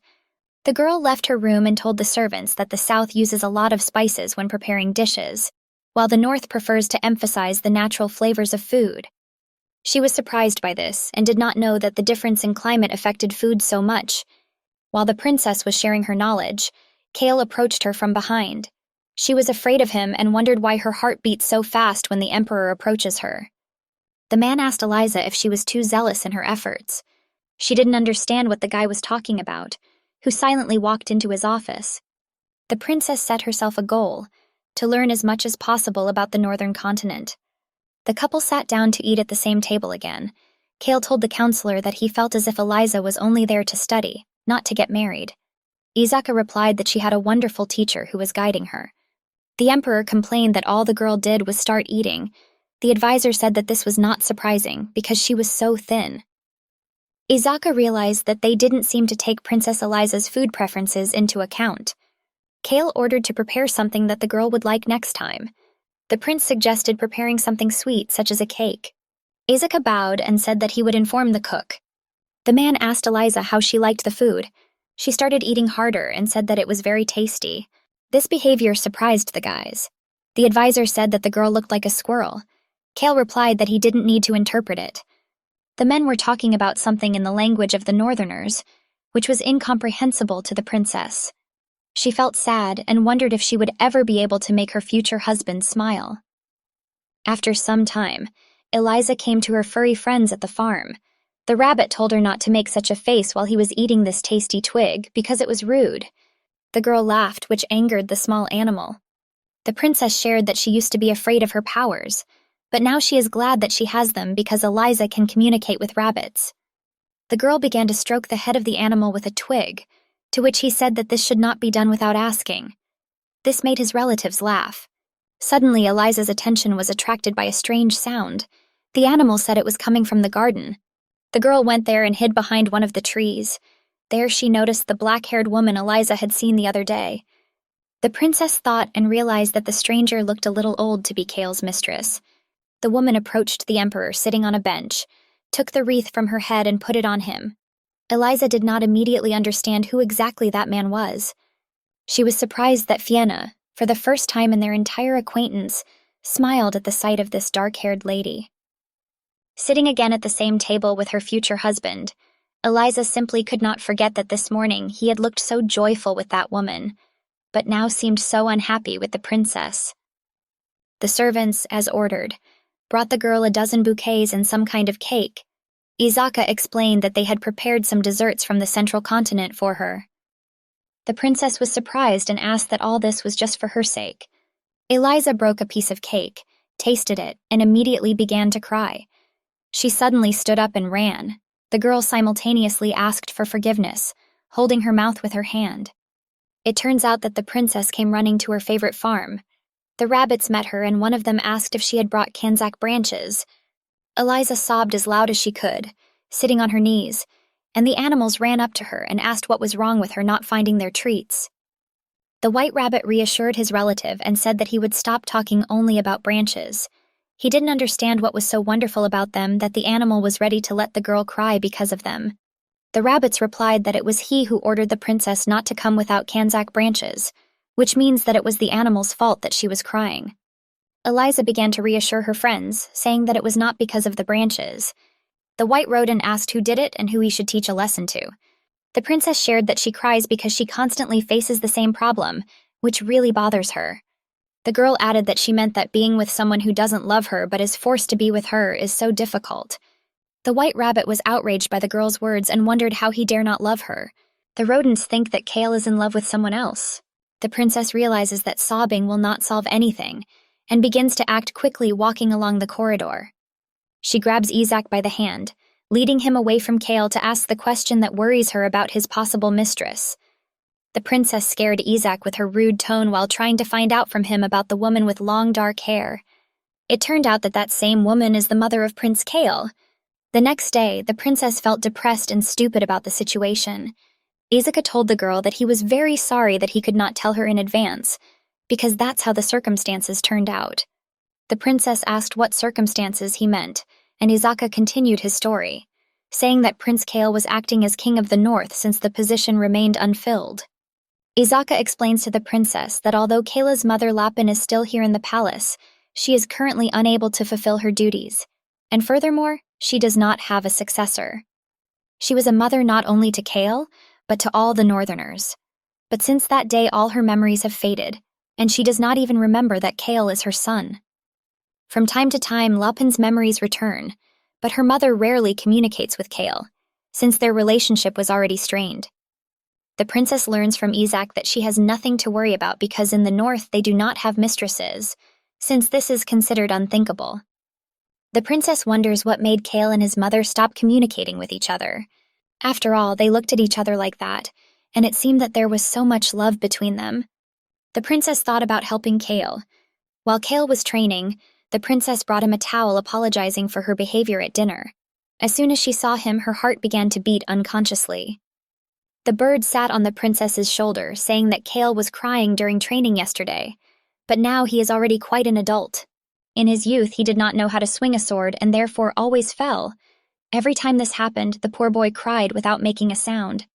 The girl left her room and told the servants that the south uses a lot of spices when preparing dishes, while the north prefers to emphasize the natural flavors of food. She was surprised by this and did not know that the difference in climate affected food so much. While the princess was sharing her knowledge, Kale approached her from behind. She was afraid of him and wondered why her heart beat so fast when the emperor approaches her. The man asked Eliza if she was too zealous in her efforts. She didn't understand what the guy was talking about, who silently walked into his office. The princess set herself a goal, to learn as much as possible about the northern continent. The couple sat down to eat at the same table again. Kale told the counselor that he felt as if Eliza was only there to study, not to get married. Izaka replied that she had a wonderful teacher who was guiding her. The emperor complained that all the girl did was start eating. The advisor said that this was not surprising because she was so thin. Izaka realized that they didn't seem to take Princess Eliza's food preferences into account. Kale ordered to prepare something that the girl would like next time. The prince suggested preparing something sweet, such as a cake. Izaka bowed and said that he would inform the cook. The man asked Eliza how she liked the food. She started eating harder and said that it was very tasty. This behavior surprised the guys. The advisor said that the girl looked like a squirrel. Kale replied that he didn't need to interpret it. The men were talking about something in the language of the northerners, which was incomprehensible to the princess. She felt sad and wondered if she would ever be able to make her future husband smile. After some time, Eliza came to her furry friends at the farm. The rabbit told her not to make such a face while he was eating this tasty twig because it was rude. The girl laughed, which angered the small animal. The princess shared that she used to be afraid of her powers, but now she is glad that she has them because Eliza can communicate with rabbits. The girl began to stroke the head of the animal with a twig, to which he said that this should not be done without asking. This made his relatives laugh. Suddenly, Eliza's attention was attracted by a strange sound. The animal said it was coming from the garden. The girl went there and hid behind one of the trees. There she noticed the black-haired woman Eliza had seen the other day. The princess thought and realized that the stranger looked a little old to be Kale's mistress. The woman approached the emperor sitting on a bench, took the wreath from her head and put it on him. Eliza did not immediately understand who exactly that man was. She was surprised that Fienna, for the first time in their entire acquaintance, smiled at the sight of this dark-haired lady. Sitting again at the same table with her future husband, Eliza simply could not forget that this morning he had looked so joyful with that woman, but now seemed so unhappy with the princess. The servants, as ordered, brought the girl a dozen bouquets and some kind of cake. Izaka explained that they had prepared some desserts from the central continent for her. The princess was surprised and asked that all this was just for her sake. Eliza broke a piece of cake, tasted it, and immediately began to cry. She suddenly stood up and ran. The girl simultaneously asked for forgiveness, holding her mouth with her hand. It turns out that the princess came running to her favorite farm. The rabbits met her and one of them asked if she had brought Kanzak branches. Eliza sobbed as loud as she could, sitting on her knees, and the animals ran up to her and asked what was wrong with her not finding their treats. The white rabbit reassured his relative and said that he would stop talking only about branches. He didn't understand what was so wonderful about them that the animal was ready to let the girl cry because of them. The rabbits replied that it was he who ordered the princess not to come without Kanzak branches. which means that it was the animal's fault that she was crying. Eliza began to reassure her friends, saying that it was not because of the branches. The white rodent asked who did it and who he should teach a lesson to. The princess shared that she cries because she constantly faces the same problem, which really bothers her. The girl added that she meant that being with someone who doesn't love her but is forced to be with her is so difficult. The white rabbit was outraged by the girl's words and wondered how he dare not love her. The rodents think that Kale is in love with someone else. The princess realizes that sobbing will not solve anything, and begins to act quickly, walking along the corridor. She grabs Isaac by the hand, leading him away from Kale to ask the question that worries her about his possible mistress. The princess scared Isaac with her rude tone while trying to find out from him about the woman with long dark hair. It turned out that that same woman is the mother of Prince Kale. The next day, the princess felt depressed and stupid about the situation. Isaac told the girl that he was very sorry that he could not tell her in advance, because that's how the circumstances turned out. The princess asked what circumstances he meant, and Isaac continued his story, saying that Prince Kale was acting as king of the north since the position remained unfilled. Isaac explains to the princess that although Kale's mother Lapin is still here in the palace, she is currently unable to fulfill her duties, and furthermore, she does not have a successor. She was a mother not only to Kale, but to all the northerners. But since that day all her memories have faded, and she does not even remember that Kale is her son. From time to time, Lapin's memories return, but her mother rarely communicates with Kale, since their relationship was already strained. The princess learns from Isaac that she has nothing to worry about because in the north they do not have mistresses, since this is considered unthinkable. The princess wonders what made Kale and his mother stop communicating with each other. After all, they looked at each other like that, and it seemed that there was so much love between them. The princess thought about helping Kale. While Kale was training, the princess brought him a towel apologizing for her behavior at dinner. As soon as she saw him, her heart began to beat unconsciously. The bird sat on the princess's shoulder, saying that Kale was crying during training yesterday, but now he is already quite an adult. In his youth, he did not know how to swing a sword and therefore always fell. Every time this happened, the poor boy cried without making a sound.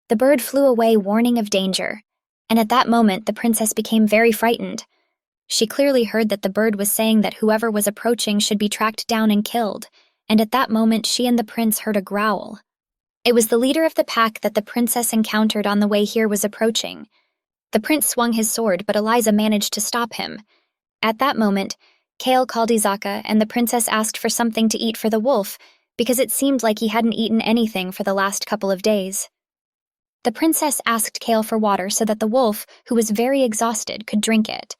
The bird flew away, warning of danger, and at that moment the princess became very frightened. She clearly heard that the bird was saying that whoever was approaching should be tracked down and killed, and at that moment she and the prince heard a growl. It was the leader of the pack that the princess encountered on the way here was approaching. The prince swung his sword, but Eliza managed to stop him. At that moment, Kale called Izaka, and the princess asked for something to eat for the wolf, because it seemed like he hadn't eaten anything for the last couple of days. The princess asked Kale for water so that the wolf, who was very exhausted, could drink it.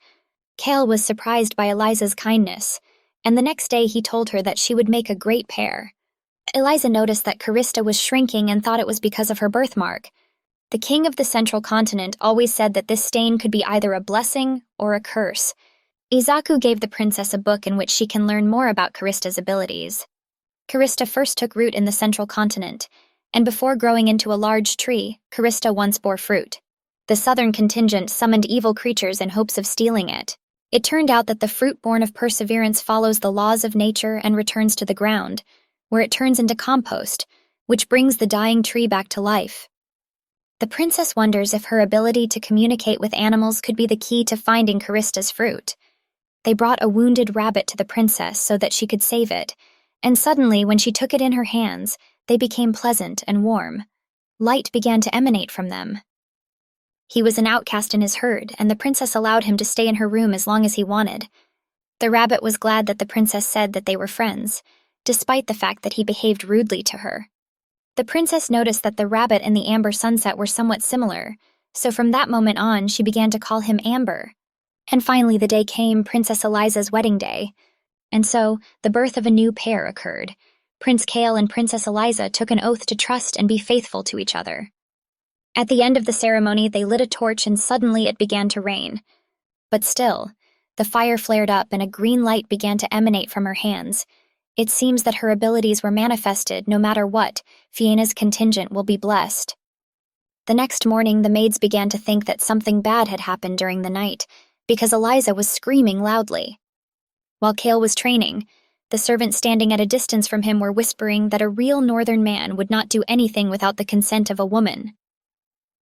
Kale was surprised by Eliza's kindness, and the next day he told her that she would make a great pair. Eliza noticed that Kista was shrinking and thought it was because of her birthmark. The king of the central continent always said that this stain could be either a blessing or a curse. Izaku gave the princess a book in which she can learn more about Kista's abilities. Kista first took root in the central continent, and before growing into a large tree, Kista once bore fruit. The southern contingent summoned evil creatures in hopes of stealing it. It turned out that the fruit born of perseverance follows the laws of nature and returns to the ground, where it turns into compost, which brings the dying tree back to life. The princess wonders if her ability to communicate with animals could be the key to finding Kista's fruit. They brought a wounded rabbit to the princess so that she could save it, and suddenly, when she took it in her hands, they became pleasant and warm. Light began to emanate from them. He was an outcast in his herd, and the princess allowed him to stay in her room as long as he wanted. The rabbit was glad that the princess said that they were friends, despite the fact that he behaved rudely to her. The princess noticed that the rabbit and the Amber Sunset were somewhat similar, so from that moment on, she began to call him Amber. And finally the day came, Princess Eliza's wedding day. And so, the birth of a new pair occurred. Prince Kale and Princess Eliza took an oath to trust and be faithful to each other. At the end of the ceremony, they lit a torch and suddenly it began to rain. But still, the fire flared up and a green light began to emanate from her hands. It seems that her abilities were manifested no matter what. Fiena's contingent will be blessed. The next morning, the maids began to think that something bad had happened during the night, because Eliza was screaming loudly. While Kale was training, the servants standing at a distance from him were whispering that a real northern man would not do anything without the consent of a woman.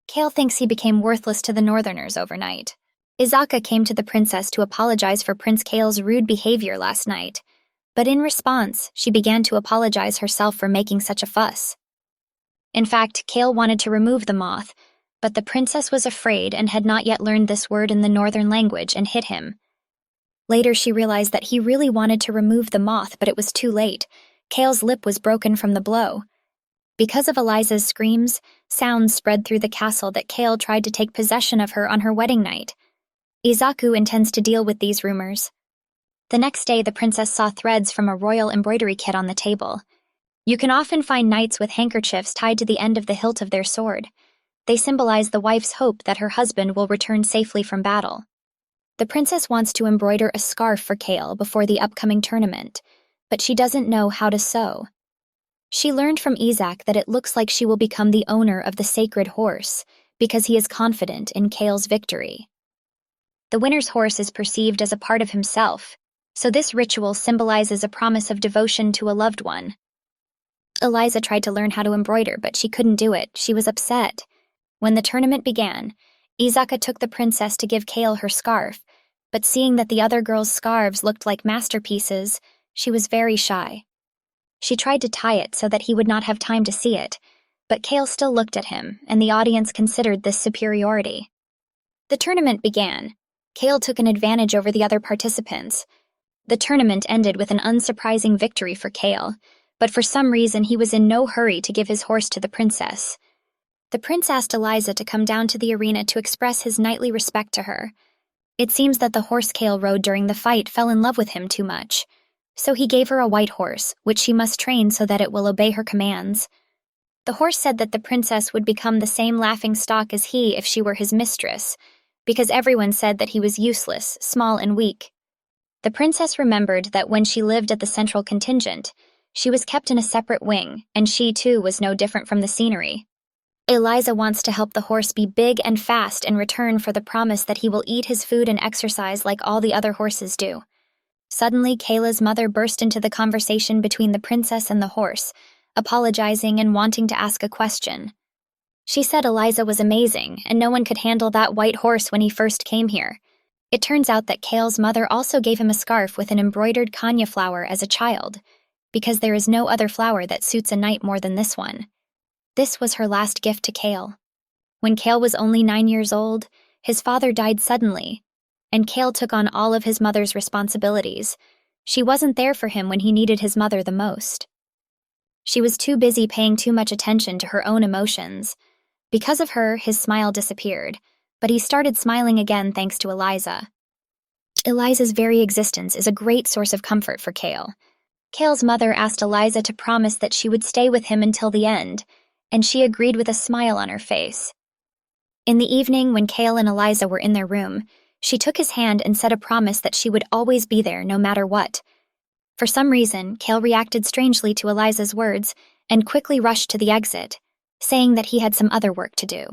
Kale thinks he became worthless to the northerners overnight. Izaka came to the princess to apologize for Prince Kale's rude behavior last night, but in response, she began to apologize herself for making such a fuss. In fact, Kale wanted to remove the moth, but the princess was afraid and had not yet learned this word in the northern language and hit him. Later, she realized that he really wanted to remove the moth, but it was too late. Kale's lip was broken from the blow. Because of Eliza's screams, sounds spread through the castle that Kale tried to take possession of her on her wedding night. Izaku intends to deal with these rumors. The next day, the princess saw threads from a royal embroidery kit on the table. You can often find knights with handkerchiefs tied to the end of the hilt of their sword. They symbolize the wife's hope that her husband will return safely from battle. The princess wants to embroider a scarf for Kale before the upcoming tournament, but she doesn't know how to sew. She learned from Izak that it looks like she will become the owner of the sacred horse because he is confident in Kale's victory. The winner's horse is perceived as a part of himself, so this ritual symbolizes a promise of devotion to a loved one. Eliza tried to learn how to embroider, but she couldn't do it. She was upset. When the tournament began, Izaka took the princess to give Kale her scarf, but seeing that the other girls' scarves looked like masterpieces, she was very shy. She tried to tie it so that he would not have time to see it, but Kale still looked at him, and the audience considered this superiority. The tournament began. Kale took an advantage over the other participants. The tournament ended with an unsurprising victory for Kale, but for some reason he was in no hurry to give his horse to the princess. The prince asked Eliza to come down to the arena to express his knightly respect to her. It seems that the horse Kale rode during the fight fell in love with him too much, so he gave her a white horse, which she must train so that it will obey her commands. The horse said that the princess would become the same laughingstock as he if she were his mistress, because everyone said that he was useless, small, and weak. The princess remembered that when she lived at the central contingent, she was kept in a separate wing, and she too was no different from the scenery. Eliza wants to help the horse be big and fast in return for the promise that he will eat his food and exercise like all the other horses do. Suddenly, Kayla's mother burst into the conversation between the princess and the horse, apologizing and wanting to ask a question. She said Eliza was amazing, and no one could handle that white horse when he first came here. It turns out that Kale's mother also gave him a scarf with an embroidered kanya flower as a child, because there is no other flower that suits a knight more than this one. This was her last gift to Kale. When Kale was only 9 years old, his father died suddenly, and Kale took on all of his mother's responsibilities. She wasn't there for him when he needed his mother the most. She was too busy paying too much attention to her own emotions. Because of her, his smile disappeared, but he started smiling again thanks to Eliza. Eliza's very existence is a great source of comfort for Kale. Kale's mother asked Eliza to promise that she would stay with him until the end, and she agreed with a smile on her face. In the evening, when Kale and Eliza were in their room, she took his hand and said a promise that she would always be there no matter what. For some reason, Kale reacted strangely to Eliza's words and quickly rushed to the exit, saying that he had some other work to do.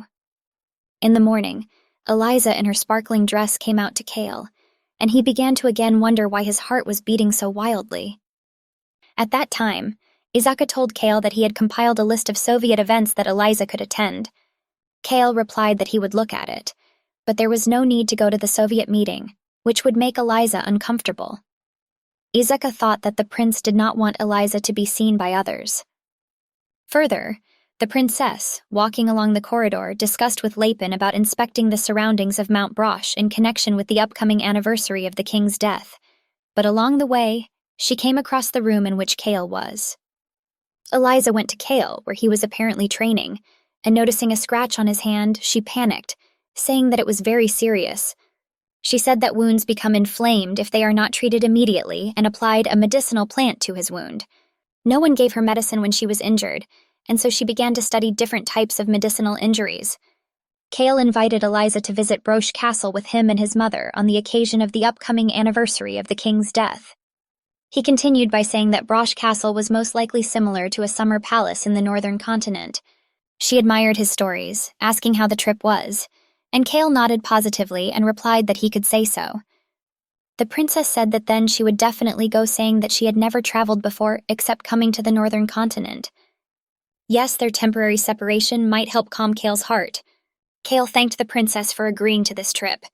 In the morning, Eliza in her sparkling dress came out to Kale, and he began to again wonder why his heart was beating so wildly. At that time, Izaka told Kale that he had compiled a list of Soviet events that Eliza could attend. Kale replied that he would look at it, but there was no need to go to the Soviet meeting, which would make Eliza uncomfortable. Izaka thought that the prince did not want Eliza to be seen by others. Further, the princess, walking along the corridor, discussed with Lapin about inspecting the surroundings of Mount Brash in connection with the upcoming anniversary of the king's death, but along the way, she came across the room in which Kale was. Eliza went to Kale, where he was apparently training, and noticing a scratch on his hand, she panicked, saying that it was very serious. She said that wounds become inflamed if they are not treated immediately and applied a medicinal plant to his wound. No one gave her medicine when she was injured, and so she began to study different types of medicinal injuries. Kale invited Eliza to visit Brash Castle with him and his mother on the occasion of the upcoming anniversary of the king's death. He continued by saying that Brash Castle was most likely similar to a summer palace in the northern continent. She admired his stories, asking how the trip was, and Kale nodded positively and replied that he could say so. The princess said that then she would definitely go, saying that she had never traveled before except coming to the northern continent. Yes, their temporary separation might help calm Kale's heart. Kale thanked the princess for agreeing to this trip.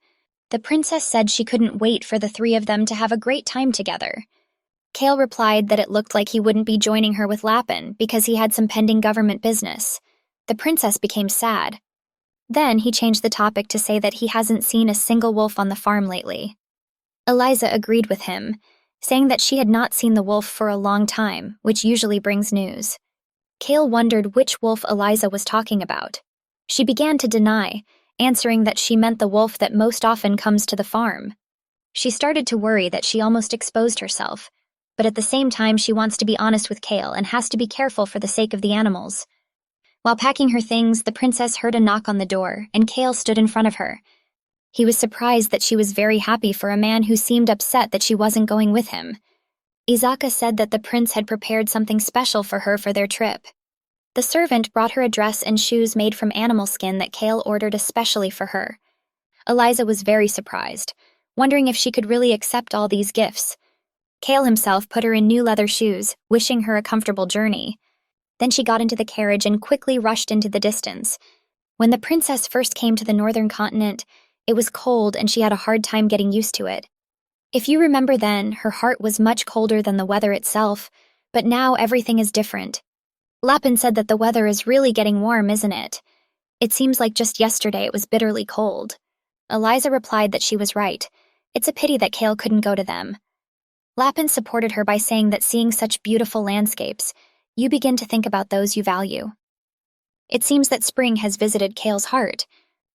The princess said she couldn't wait for the three of them to have a great time together. Kale replied that it looked like he wouldn't be joining her with Lapin because he had some pending government business. The princess became sad. Then he changed the topic to say that he hasn't seen a single wolf on the farm lately. Eliza agreed with him, saying that she had not seen the wolf for a long time, which usually brings news. Kale wondered which wolf Eliza was talking about. She began to deny, answering that she meant the wolf that most often comes to the farm. She started to worry that she almost exposed herself, but at the same time she wants to be honest with Kale and has to be careful for the sake of the animals. While packing her things, the princess heard a knock on the door, and Kale stood in front of her. He was surprised that she was very happy for a man who seemed upset that she wasn't going with him. Izaka said that the prince had prepared something special for her for their trip. The servant brought her a dress and shoes made from animal skin that Kale ordered especially for her. Eliza was very surprised, wondering if she could really accept all these gifts. Kale himself put her in new leather shoes, wishing her a comfortable journey. Then she got into the carriage and quickly rushed into the distance. When the princess first came to the northern continent, it was cold and she had a hard time getting used to it. If you remember then, her heart was much colder than the weather itself, but now everything is different. Lapin said that the weather is really getting warm, isn't it? It seems like just yesterday it was bitterly cold. Eliza replied that she was right. It's a pity that Kale couldn't go to them. Lapin supported her by saying that seeing such beautiful landscapes, you begin to think about those you value. It seems that spring has visited Kale's heart.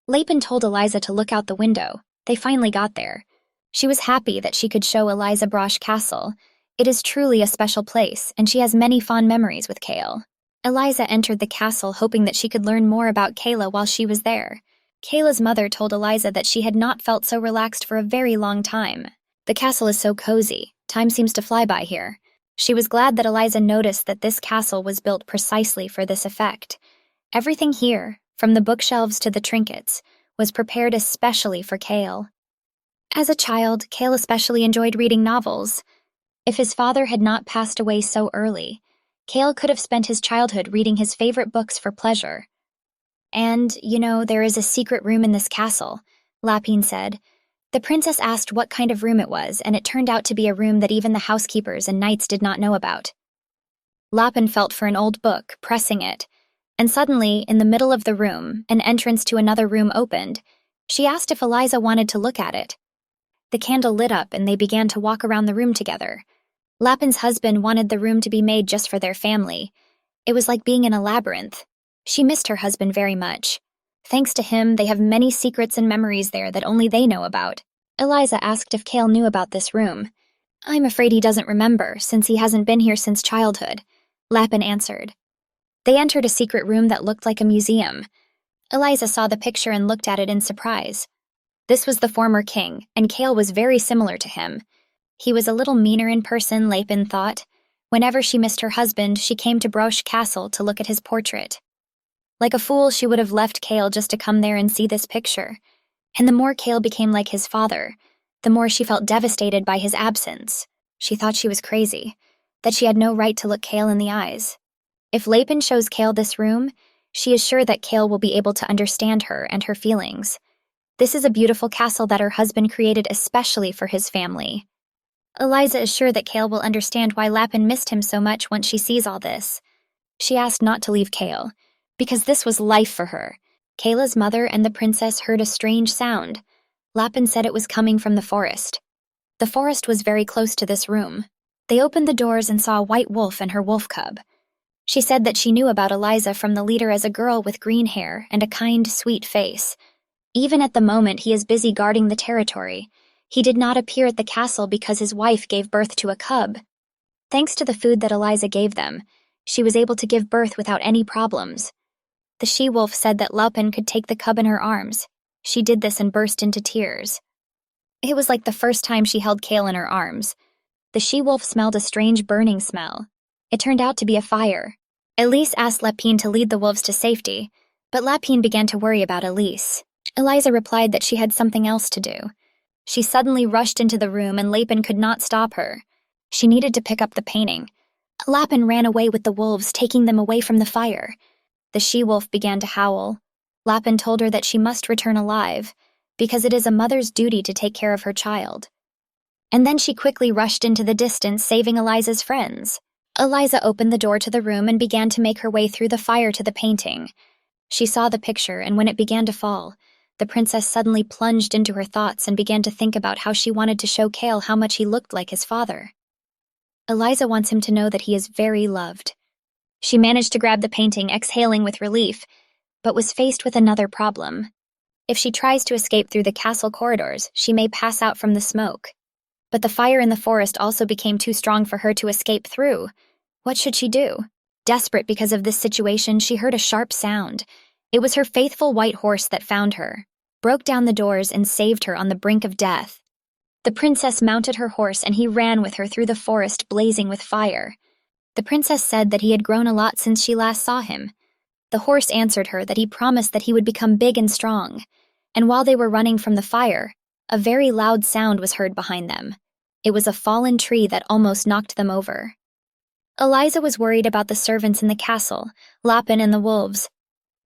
Lapin told Eliza to look out the window. They finally got there. She was happy that she could show Eliza Brash Castle. It is truly a special place, and she has many fond memories with Kale. Eliza entered the castle hoping that she could learn more about Kayla while she was there. Kayla's mother told Eliza that she had not felt so relaxed for a very long time. The castle is so cozy. Time seems to fly by here. She was glad that Eliza noticed that this castle was built precisely for this effect. Everything here, from the bookshelves to the trinkets, was prepared especially for Kale. As a child, Kale especially enjoyed reading novels. If his father had not passed away so early, Kale could have spent his childhood reading his favorite books for pleasure. And, there is a secret room in this castle, Lapin said. The princess asked what kind of room it was, and it turned out to be a room that even the housekeepers and knights did not know about. Lapin felt for an old book, pressing it, and suddenly, in the middle of the room, an entrance to another room opened. She asked if Eliza wanted to look at it. The candle lit up and they began to walk around the room together. Lapin's husband wanted the room to be made just for their family. It was like being in a labyrinth. She missed her husband very much. Thanks to him, they have many secrets and memories there that only they know about. Eliza asked if Kale knew about this room. I'm afraid he doesn't remember, since he hasn't been here since childhood, Lapin answered. They entered a secret room that looked like a museum. Eliza saw the picture and looked at it in surprise. This was the former king, and Kale was very similar to him. He was a little meaner in person, Lapin thought. Whenever she missed her husband, she came to Brash Castle to look at his portrait. Like a fool, she would have left Kale just to come there and see this picture. And the more Kale became like his father, the more she felt devastated by his absence. She thought she was crazy, that she had no right to look Kale in the eyes. If Lapin shows Kale this room, she is sure that Kale will be able to understand her and her feelings. This is a beautiful castle that her husband created especially for his family. Eliza is sure that Kale will understand why Lapin missed him so much once she sees all this. She asked not to leave Kale, because this was life for her. Kayla's mother and the princess heard a strange sound. Lapin said it was coming from the forest. The forest was very close to this room. They opened the doors and saw a white wolf and her wolf cub. She said that she knew about Eliza from the leader as a girl with green hair and a kind, sweet face. Even at the moment he is busy guarding the territory. He did not appear at the castle because his wife gave birth to a cub. Thanks to the food that Eliza gave them, she was able to give birth without any problems. The she-wolf said that Lapin could take the cub in her arms. She did this and burst into tears. It was like the first time she held Kale in her arms. The she-wolf smelled a strange burning smell. It turned out to be a fire. Elise asked Lapin to lead the wolves to safety, but Lapin began to worry about Elise. Eliza replied that she had something else to do. She suddenly rushed into the room and Lapin could not stop her. She needed to pick up the painting. Lapin ran away with the wolves, taking them away from the fire. The she-wolf began to howl. Lapin told her that she must return alive. because it is a mother's duty to take care of her child. And then she quickly rushed into the distance, saving Eliza's friends. Eliza opened the door to the room and began to make her way through the fire to the painting. She saw the picture, and when it began to fall, the princess suddenly plunged into her thoughts and began to think about how she wanted to show Kale how much he looked like his father. Eliza wants him to know that he is very loved. She managed to grab the painting, exhaling with relief, but was faced with another problem. If she tries to escape through the castle corridors, she may pass out from the smoke. But the fire in the forest also became too strong for her to escape through. What should she do? Desperate because of this situation, she heard a sharp sound. It was her faithful white horse that found her, broke down the doors, and saved her on the brink of death. The princess mounted her horse and he ran with her through the forest blazing with fire. The princess said that he had grown a lot since she last saw him. The horse answered her that he promised that he would become big and strong. And while they were running from the fire, a very loud sound was heard behind them. It was a fallen tree that almost knocked them over. Eliza was worried about the servants in the castle, Lapin and the wolves.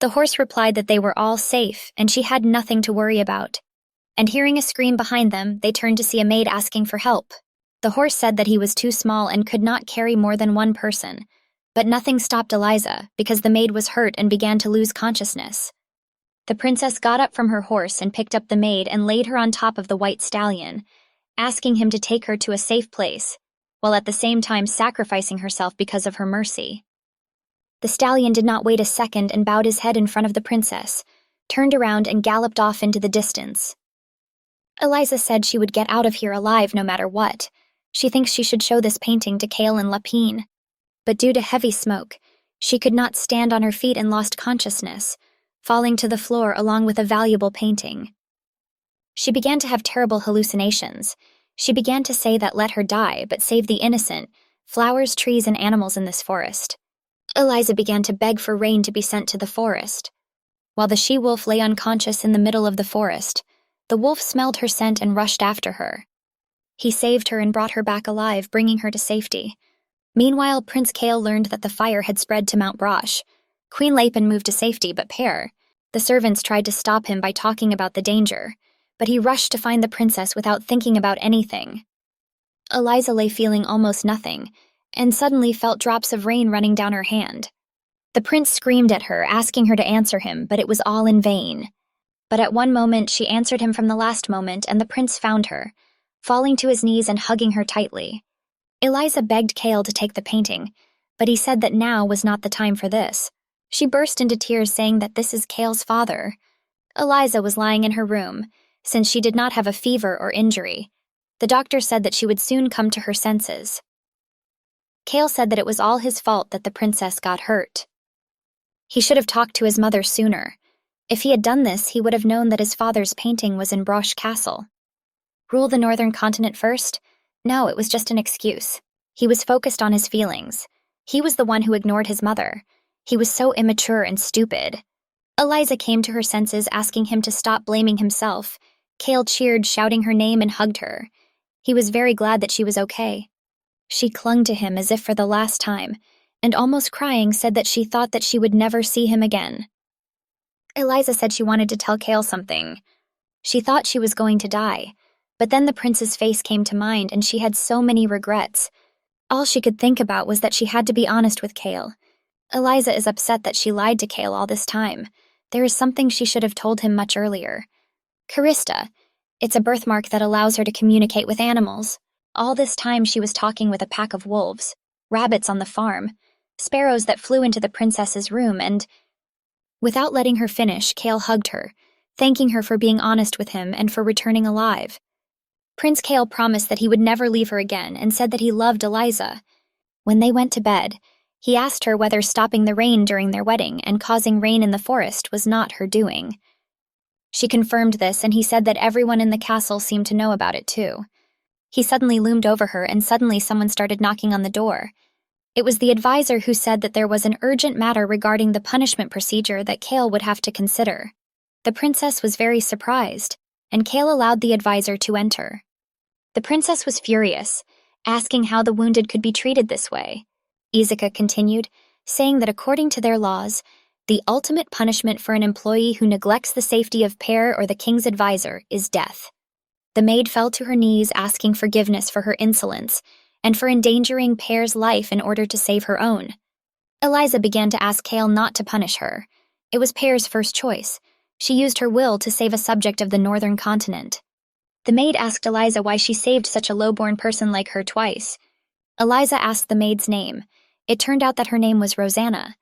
The horse replied that they were all safe and she had nothing to worry about. And hearing a scream behind them, they turned to see a maid asking for help. The horse said that he was too small and could not carry more than one person. But nothing stopped Eliza, because the maid was hurt and began to lose consciousness. The princess got up from her horse and picked up the maid and laid her on top of the white stallion, asking him to take her to a safe place, while at the same time sacrificing herself because of her mercy. The stallion did not wait a second and bowed his head in front of the princess, turned around and galloped off into the distance. Eliza said she would get out of here alive no matter what. She thinks she should show this painting to Kale and Lapine. But due to heavy smoke, she could not stand on her feet and lost consciousness, falling to the floor along with a valuable painting. She began to have terrible hallucinations. She began to say that let her die, but save the innocent, flowers, trees, and animals in this forest. Eliza began to beg for rain to be sent to the forest. While the she-wolf lay unconscious in the middle of the forest, the wolf smelled her scent and rushed after her. He saved her and brought her back alive, bringing her to safety. Meanwhile, Prince Kale learned that the fire had spread to Mount Brash. Queen Lapin moved to safety, but the servants tried to stop him by talking about the danger, but he rushed to find the princess without thinking about anything. Eliza lay feeling almost nothing, and suddenly felt drops of rain running down her hand. The prince screamed at her, asking her to answer him, but it was all in vain. But at one moment she answered him from the last moment, and the prince found her, falling to his knees and hugging her tightly. Eliza begged Kale to take the painting, but he said that now was not the time for this. She burst into tears, saying that this is Kale's father. Eliza was lying in her room, since she did not have a fever or injury. The doctor said that she would soon come to her senses. Kale said that it was all his fault that the princess got hurt. He should have talked to his mother sooner. If he had done this, he would have known that his father's painting was in Brash Castle. Rule the northern continent first? No, it was just an excuse. He was focused on his feelings. He was the one who ignored his mother. He was so immature and stupid. Eliza came to her senses, asking him to stop blaming himself. Kale cheered, shouting her name, and hugged her. He was very glad that she was okay. She clung to him as if for the last time, and almost crying said that she thought that she would never see him again. Eliza said she wanted to tell Kale something. She thought she was going to die, but then the prince's face came to mind and she had so many regrets. All she could think about was that she had to be honest with Kale. Eliza is upset that she lied to Kale all this time. There is something she should have told him much earlier. Kista. It's a birthmark that allows her to communicate with animals. All this time she was talking with a pack of wolves, rabbits on the farm, sparrows that flew into the princess's room, and without letting her finish, Kale hugged her, thanking her for being honest with him and for returning alive. Prince Kale promised that he would never leave her again and said that he loved Eliza. When they went to bed, he asked her whether stopping the rain during their wedding and causing rain in the forest was not her doing. She confirmed this, and he said that everyone in the castle seemed to know about it too. He suddenly loomed over her, and suddenly someone started knocking on the door. It was the advisor who said that there was an urgent matter regarding the punishment procedure that Kale would have to consider. The princess was very surprised, and Kale allowed the advisor to enter. The princess was furious, asking how the wounded could be treated this way. Izuka continued, saying that according to their laws, The ultimate punishment for an employee who neglects the safety of Pear or the king's advisor is death. The maid fell to her knees asking forgiveness for her insolence and for endangering Pear's life in order to save her own. Eliza began to ask Kale not to punish her. It was Pear's first choice. She used her will to save a subject of the northern continent. The maid asked Eliza why she saved such a low-born person like her twice. Eliza asked the maid's name. It turned out that her name was Rosanna.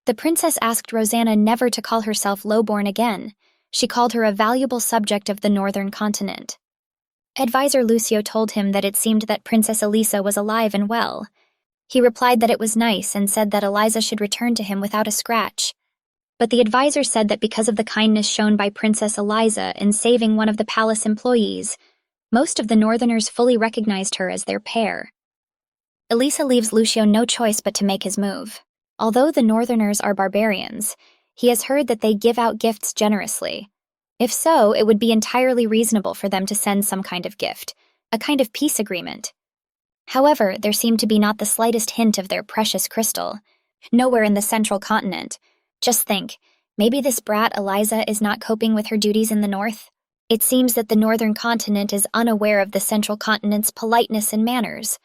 The princess asked Rosanna never to call herself low-born again. She called her a valuable subject of the northern continent. Advisor Lucio told him that it seemed that Princess Eliza was alive and well. He replied that it was nice and said that Eliza should return to him without a scratch. But the advisor said that because of the kindness shown by Princess Eliza in saving one of the palace employees, most of the northerners fully recognized her as their pair. Eliza leaves Lucio no choice but to make his move. Although the northerners are barbarians, he has heard that they give out gifts generously. If so, it would be entirely reasonable for them to send some kind of gift, a kind of peace agreement. However, there seemed to be not the slightest hint of their precious crystal. Nowhere in the central continent. Just think, maybe this brat Eliza is not coping with her duties in the north? It seems that the northern continent is unaware of the central continent's politeness and manners.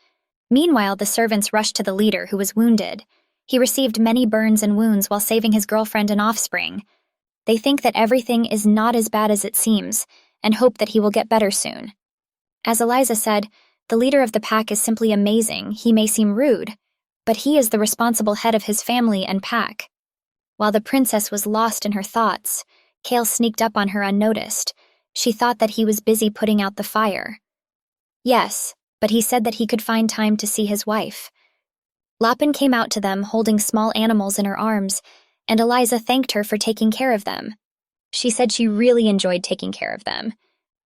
Meanwhile, the servants rushed to the leader, who was wounded. He received many burns and wounds while saving his girlfriend and offspring. They think that everything is not as bad as it seems, and hope that he will get better soon. As Eliza said, the leader of the pack is simply amazing. He may seem rude, but he is the responsible head of his family and pack. While the princess was lost in her thoughts, Kale sneaked up on her unnoticed. She thought that he was busy putting out the fire. Yes, but he said that he could find time to see his wife. Lapin came out to them holding small animals in her arms, and Eliza thanked her for taking care of them. She said she really enjoyed taking care of them.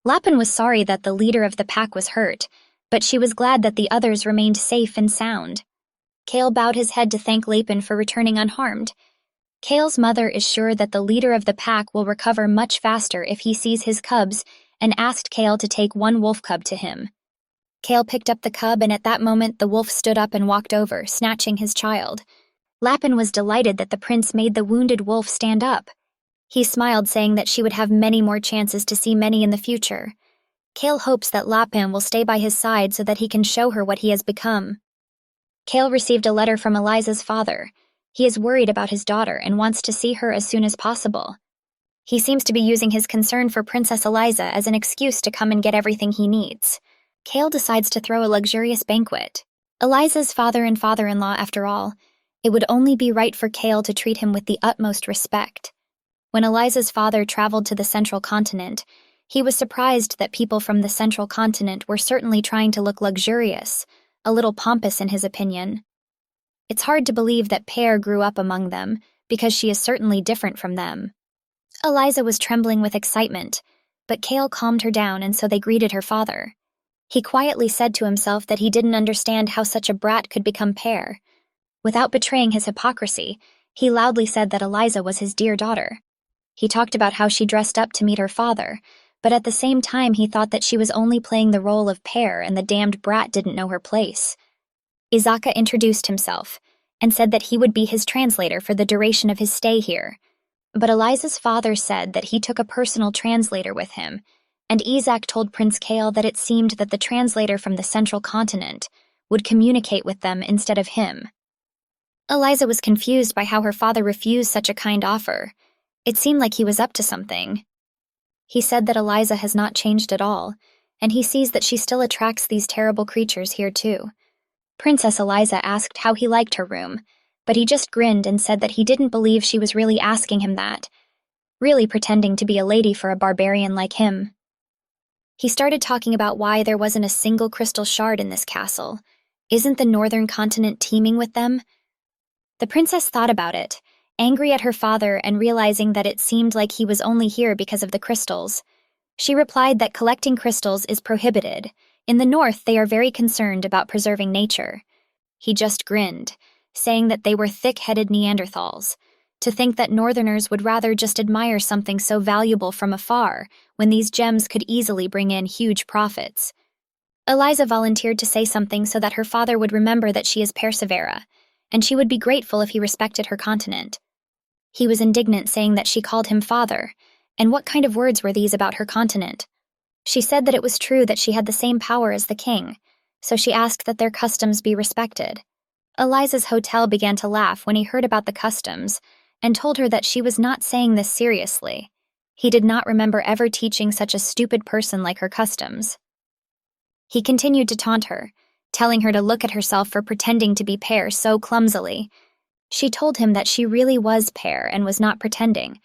Lapin was sorry that the leader of the pack was hurt, but she was glad that the others remained safe and sound. Kale bowed his head to thank Lapin for returning unharmed. Kale's mother is sure that the leader of the pack will recover much faster if he sees his cubs and asked Kale to take one wolf cub to him. Kale picked up the cub, and at that moment the wolf stood up and walked over, snatching his child. Lapin was delighted that the prince made the wounded wolf stand up. He smiled, saying that she would have many more chances to see many in the future. Kale hopes that Lapin will stay by his side so that he can show her what he has become. Kale received a letter from Eliza's father. He is worried about his daughter and wants to see her as soon as possible. He seems to be using his concern for Princess Eliza as an excuse to come and get everything he needs. Kale decides to throw a luxurious banquet. Eliza's father and father-in-law, after all. It would only be right for Kale to treat him with the utmost respect. When Eliza's father traveled to the central continent, he was surprised that people from the central continent were certainly trying to look luxurious, a little pompous in his opinion. It's hard to believe that Pear grew up among them, because she is certainly different from them. Eliza was trembling with excitement, but Kale calmed her down, and so they greeted her father. He quietly said to himself that he didn't understand how such a brat could become Pear. Without betraying his hypocrisy, he loudly said that Eliza was his dear daughter. He talked about how she dressed up to meet her father, but at the same time he thought that she was only playing the role of Pear and the damned brat didn't know her place. Izaka introduced himself and said that he would be his translator for the duration of his stay here. But Eliza's father said that he took a personal translator with him, and Izak told Prince Kale that it seemed that the translator from the central continent would communicate with them instead of him. Eliza was confused by how her father refused such a kind offer. It seemed like he was up to something. He said that Eliza has not changed at all, and he sees that she still attracts these terrible creatures here too. Princess Eliza asked how he liked her room, but he just grinned and said that he didn't believe she was really asking him that, really pretending to be a lady for a barbarian like him. He started talking about why there wasn't a single crystal shard in this castle. Isn't the northern continent teeming with them? The princess thought about it, angry at her father and realizing that it seemed like he was only here because of the crystals. She replied that collecting crystals is prohibited. In the north, they are very concerned about preserving nature. He just grinned, saying that they were thick-headed Neanderthals. To think that northerners would rather just admire something so valuable from afar, when these gems could easily bring in huge profits. Eliza volunteered to say something so that her father would remember that she is Persevera, and she would be grateful if he respected her continent. He was indignant, saying that she called him father, and what kind of words were these about her continent? She said that it was true that she had the same power as the king, so she asked that their customs be respected. Eliza's hotel began to laugh when he heard about the customs and told her that she was not saying this seriously. He did not remember ever teaching such a stupid person like her customs. He continued to taunt her, telling her to look at herself for pretending to be Pear so clumsily. She told him that she really was Pear and was not pretending,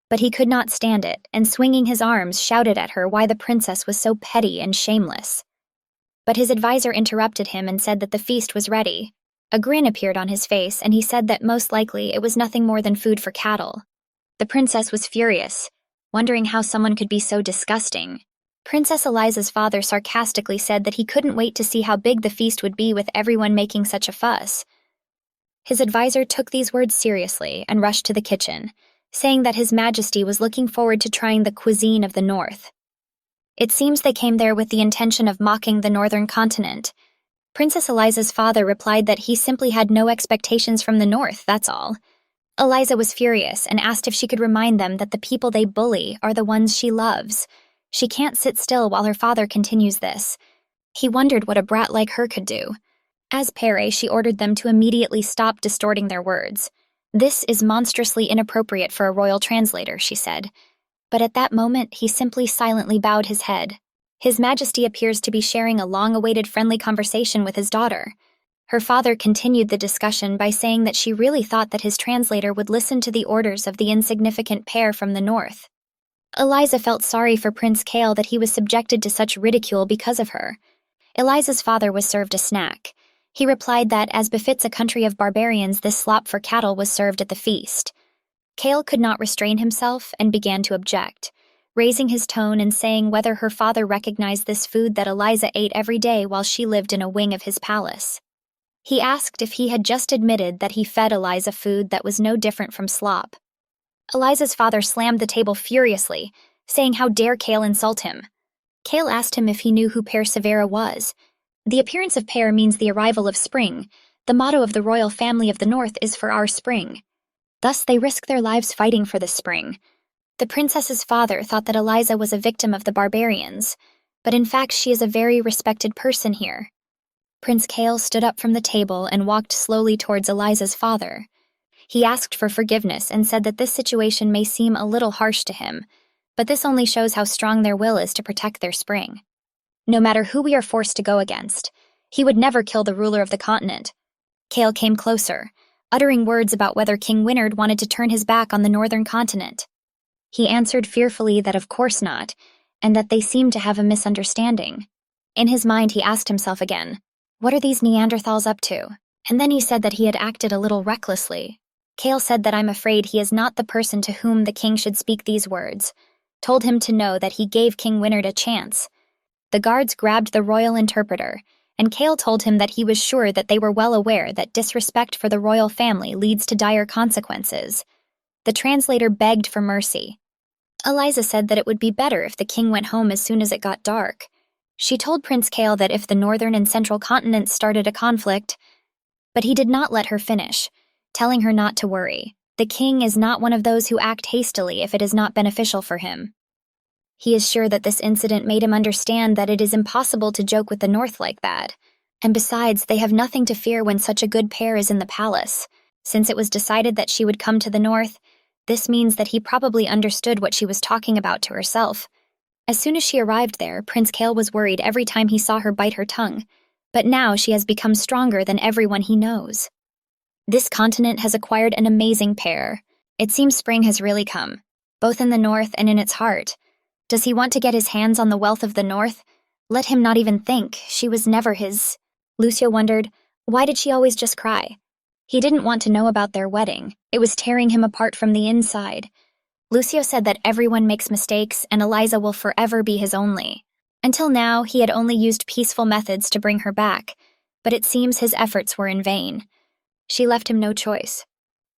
but he could not stand it, and swinging his arms, shouted at her why the princess was so petty and shameless. But his advisor interrupted him and said that the feast was ready. A grin appeared on his face, and he said that most likely it was nothing more than food for cattle. The princess was furious, wondering how someone could be so disgusting. Princess Eliza's father sarcastically said that he couldn't wait to see how big the feast would be with everyone making such a fuss. His advisor took these words seriously and rushed to the kitchen, saying that His Majesty was looking forward to trying the cuisine of the North. It seems they came there with the intention of mocking the northern continent. Princess Eliza's father replied that he simply had no expectations from the North, that's all. Eliza was furious and asked if she could remind them that the people they bully are the ones she loves. She can't sit still while her father continues this. He wondered what a brat like her could do. As Pere, she ordered them to immediately stop distorting their words. "This is monstrously inappropriate for a royal translator," she said. But at that moment, he simply silently bowed his head. His Majesty appears to be sharing a long-awaited friendly conversation with his daughter. Her father continued the discussion by saying that she really thought that his translator would listen to the orders of the insignificant pair from the north. Eliza felt sorry for Prince Kale that he was subjected to such ridicule because of her. Eliza's father was served a snack. He replied that, as befits a country of barbarians, this slop for cattle was served at the feast. Kale could not restrain himself and began to object, raising his tone and saying whether her father recognized this food that Eliza ate every day while she lived in a wing of his palace. He asked if he had just admitted that he fed Eliza food that was no different from slop. Eliza's father slammed the table furiously, saying how dare Kale insult him. Kale asked him if he knew who Père Severa was. The appearance of Père means the arrival of spring. The motto of the royal family of the north is for our spring. Thus they risk their lives fighting for this spring. The princess's father thought that Eliza was a victim of the barbarians, but in fact she is a very respected person here. Prince Kale stood up from the table and walked slowly towards Eliza's father. He asked for forgiveness and said that this situation may seem a little harsh to him, but this only shows how strong their will is to protect their spring. No matter who we are forced to go against, he would never kill the ruler of the continent. Kale came closer, uttering words about whether King Wynard wanted to turn his back on the northern continent. He answered fearfully that of course not, and that they seemed to have a misunderstanding. In his mind he asked himself again, what are these Neanderthals up to? And then he said that he had acted a little recklessly. Kale said that I'm afraid he is not the person to whom the king should speak these words, told him to know that he gave King Wynard a chance. The guards grabbed the royal interpreter, and Kale told him that he was sure that they were well aware that disrespect for the royal family leads to dire consequences. The translator begged for mercy. Eliza said that it would be better if the king went home as soon as it got dark. She told Prince Kale that if the northern and central continents started a conflict, but he did not let her finish, telling her not to worry. The king is not one of those who act hastily if it is not beneficial for him. He is sure that this incident made him understand that it is impossible to joke with the North like that. And besides, they have nothing to fear when such a good pair is in the palace. Since it was decided that she would come to the North, this means that he probably understood what she was talking about to herself. As soon as she arrived there, Prince Kale was worried every time he saw her bite her tongue. But now she has become stronger than everyone he knows. This continent has acquired an amazing pair. It seems spring has really come, both in the North and in its heart. Does he want to get his hands on the wealth of the North? Let him not even think. She was never his. Lucio wondered, why did she always just cry? He didn't want to know about their wedding. It was tearing him apart from the inside. Lucio said that everyone makes mistakes and Eliza will forever be his only. Until now, he had only used peaceful methods to bring her back, but it seems his efforts were in vain. She left him no choice.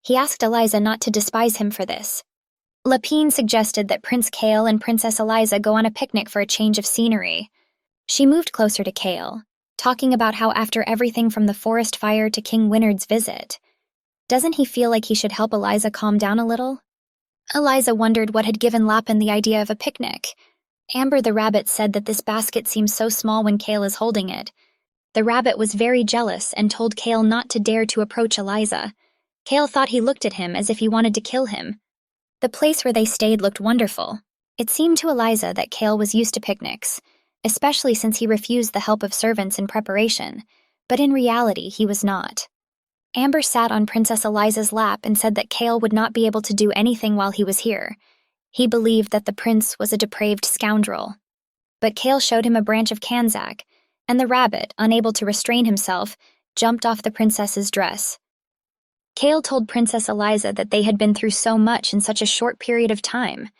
He asked Eliza not to despise him for this. Lapine suggested that Prince Kale and Princess Eliza go on a picnic for a change of scenery. She moved closer to Kale, talking about how after everything from the forest fire to King Wynard's visit, Doesn't he feel like he should help Eliza calm down a little? Eliza wondered what had given Lapin the idea of a picnic. Amber the rabbit said that this basket seems so small when Kale is holding it. The rabbit was very jealous and told Kale not to dare to approach Eliza. Kale thought he looked at him as if he wanted to kill him. The place where they stayed looked wonderful. It seemed to Eliza that Kale was used to picnics, especially since he refused the help of servants in preparation, but in reality he was not. Amber sat on Princess Eliza's lap and said that Kale would not be able to do anything while he was here. He believed that the prince was a depraved scoundrel. But Kale showed him a branch of Kanzak, and the rabbit, unable to restrain himself, jumped off the princess's dress. Kale told Princess Eliza that they had been through so much in such a short period of time.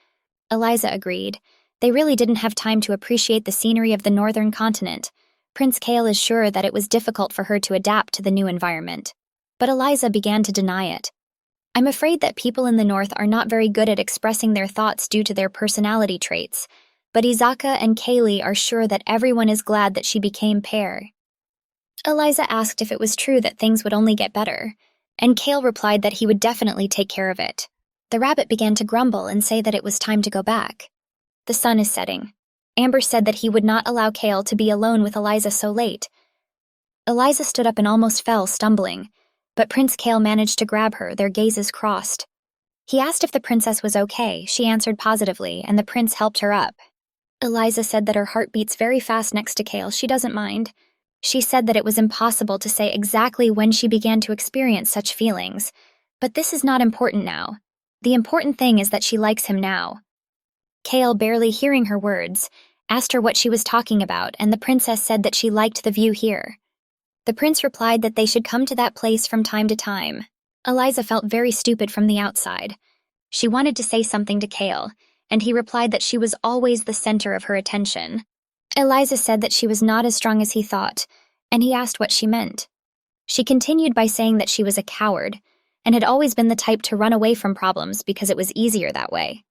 Eliza agreed. They really didn't have time to appreciate the scenery of the northern continent. Prince Kale is sure that it was difficult for her to adapt to the new environment. But Eliza began to deny it. I'm afraid that people in the north are not very good at expressing their thoughts due to their personality traits, but Izaka and Kaylee are sure that everyone is glad that she became pair. Eliza asked if it was true that things would only get better, and Kale replied that he would definitely take care of it. The rabbit began to grumble and say that it was time to go back. The sun is setting. Amber said that he would not allow Kale to be alone with Eliza so late. Eliza stood up and almost fell, stumbling, but Prince Kale managed to grab her, their gazes crossed. He asked if the princess was okay. She answered positively, and the prince helped her up. Eliza said that her heart beats very fast next to Kale. She doesn't mind. She said that it was impossible to say exactly when she began to experience such feelings, but this is not important now. The important thing is that she likes him now. Kale, barely hearing her words, asked her what she was talking about, and the princess said that she liked the view here. The prince replied that they should come to that place from time to time. Eliza felt very stupid from the outside. She wanted to say something to Kale, and he replied that she was always the center of her attention. Eliza said that she was not as strong as he thought, and he asked what she meant. She continued by saying that she was a coward, and had always been the type to run away from problems because it was easier that way.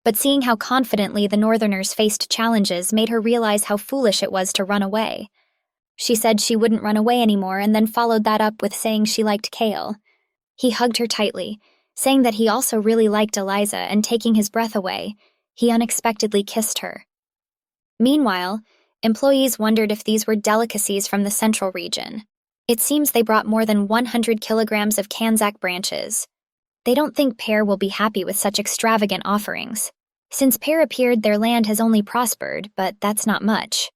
But seeing how confidently the Northerners faced challenges made her realize how foolish it was to run away. She said she wouldn't run away anymore and then followed that up with saying she liked Kale. He hugged her tightly, saying that he also really liked Eliza, and taking his breath away, he unexpectedly kissed her. Meanwhile, employees wondered if these were delicacies from the central region. It seems they brought more than 100 kilograms of Kanzak branches. They don't think Pear will be happy with such extravagant offerings. Since Pear appeared, their land has only prospered, but that's not much.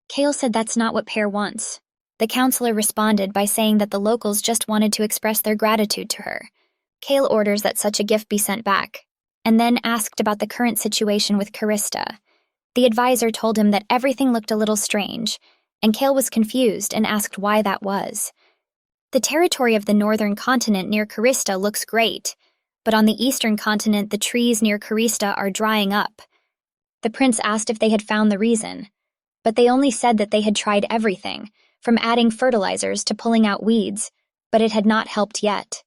Kale said that's not what Pear wants. The counselor responded by saying that the locals just wanted to express their gratitude to her. Kale orders that such a gift be sent back, and then asked about the current situation with Kista. The advisor told him that everything looked a little strange, and Kale was confused and asked why that was. The territory of the northern continent near Kista looks great, but on the eastern continent the trees near Kista are drying up. The prince asked if they had found the reason, but they only said that they had tried everything, from adding fertilizers to pulling out weeds, but it had not helped yet.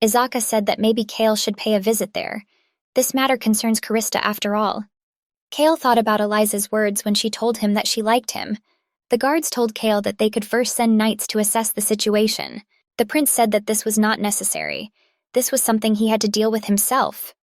Izaka said that maybe Kale should pay a visit there. This matter concerns Kista after all. Kale thought about Eliza's words when she told him that she liked him. The guards told Kale that they could first send knights to assess the situation. The prince said that this was not necessary. This was something he had to deal with himself.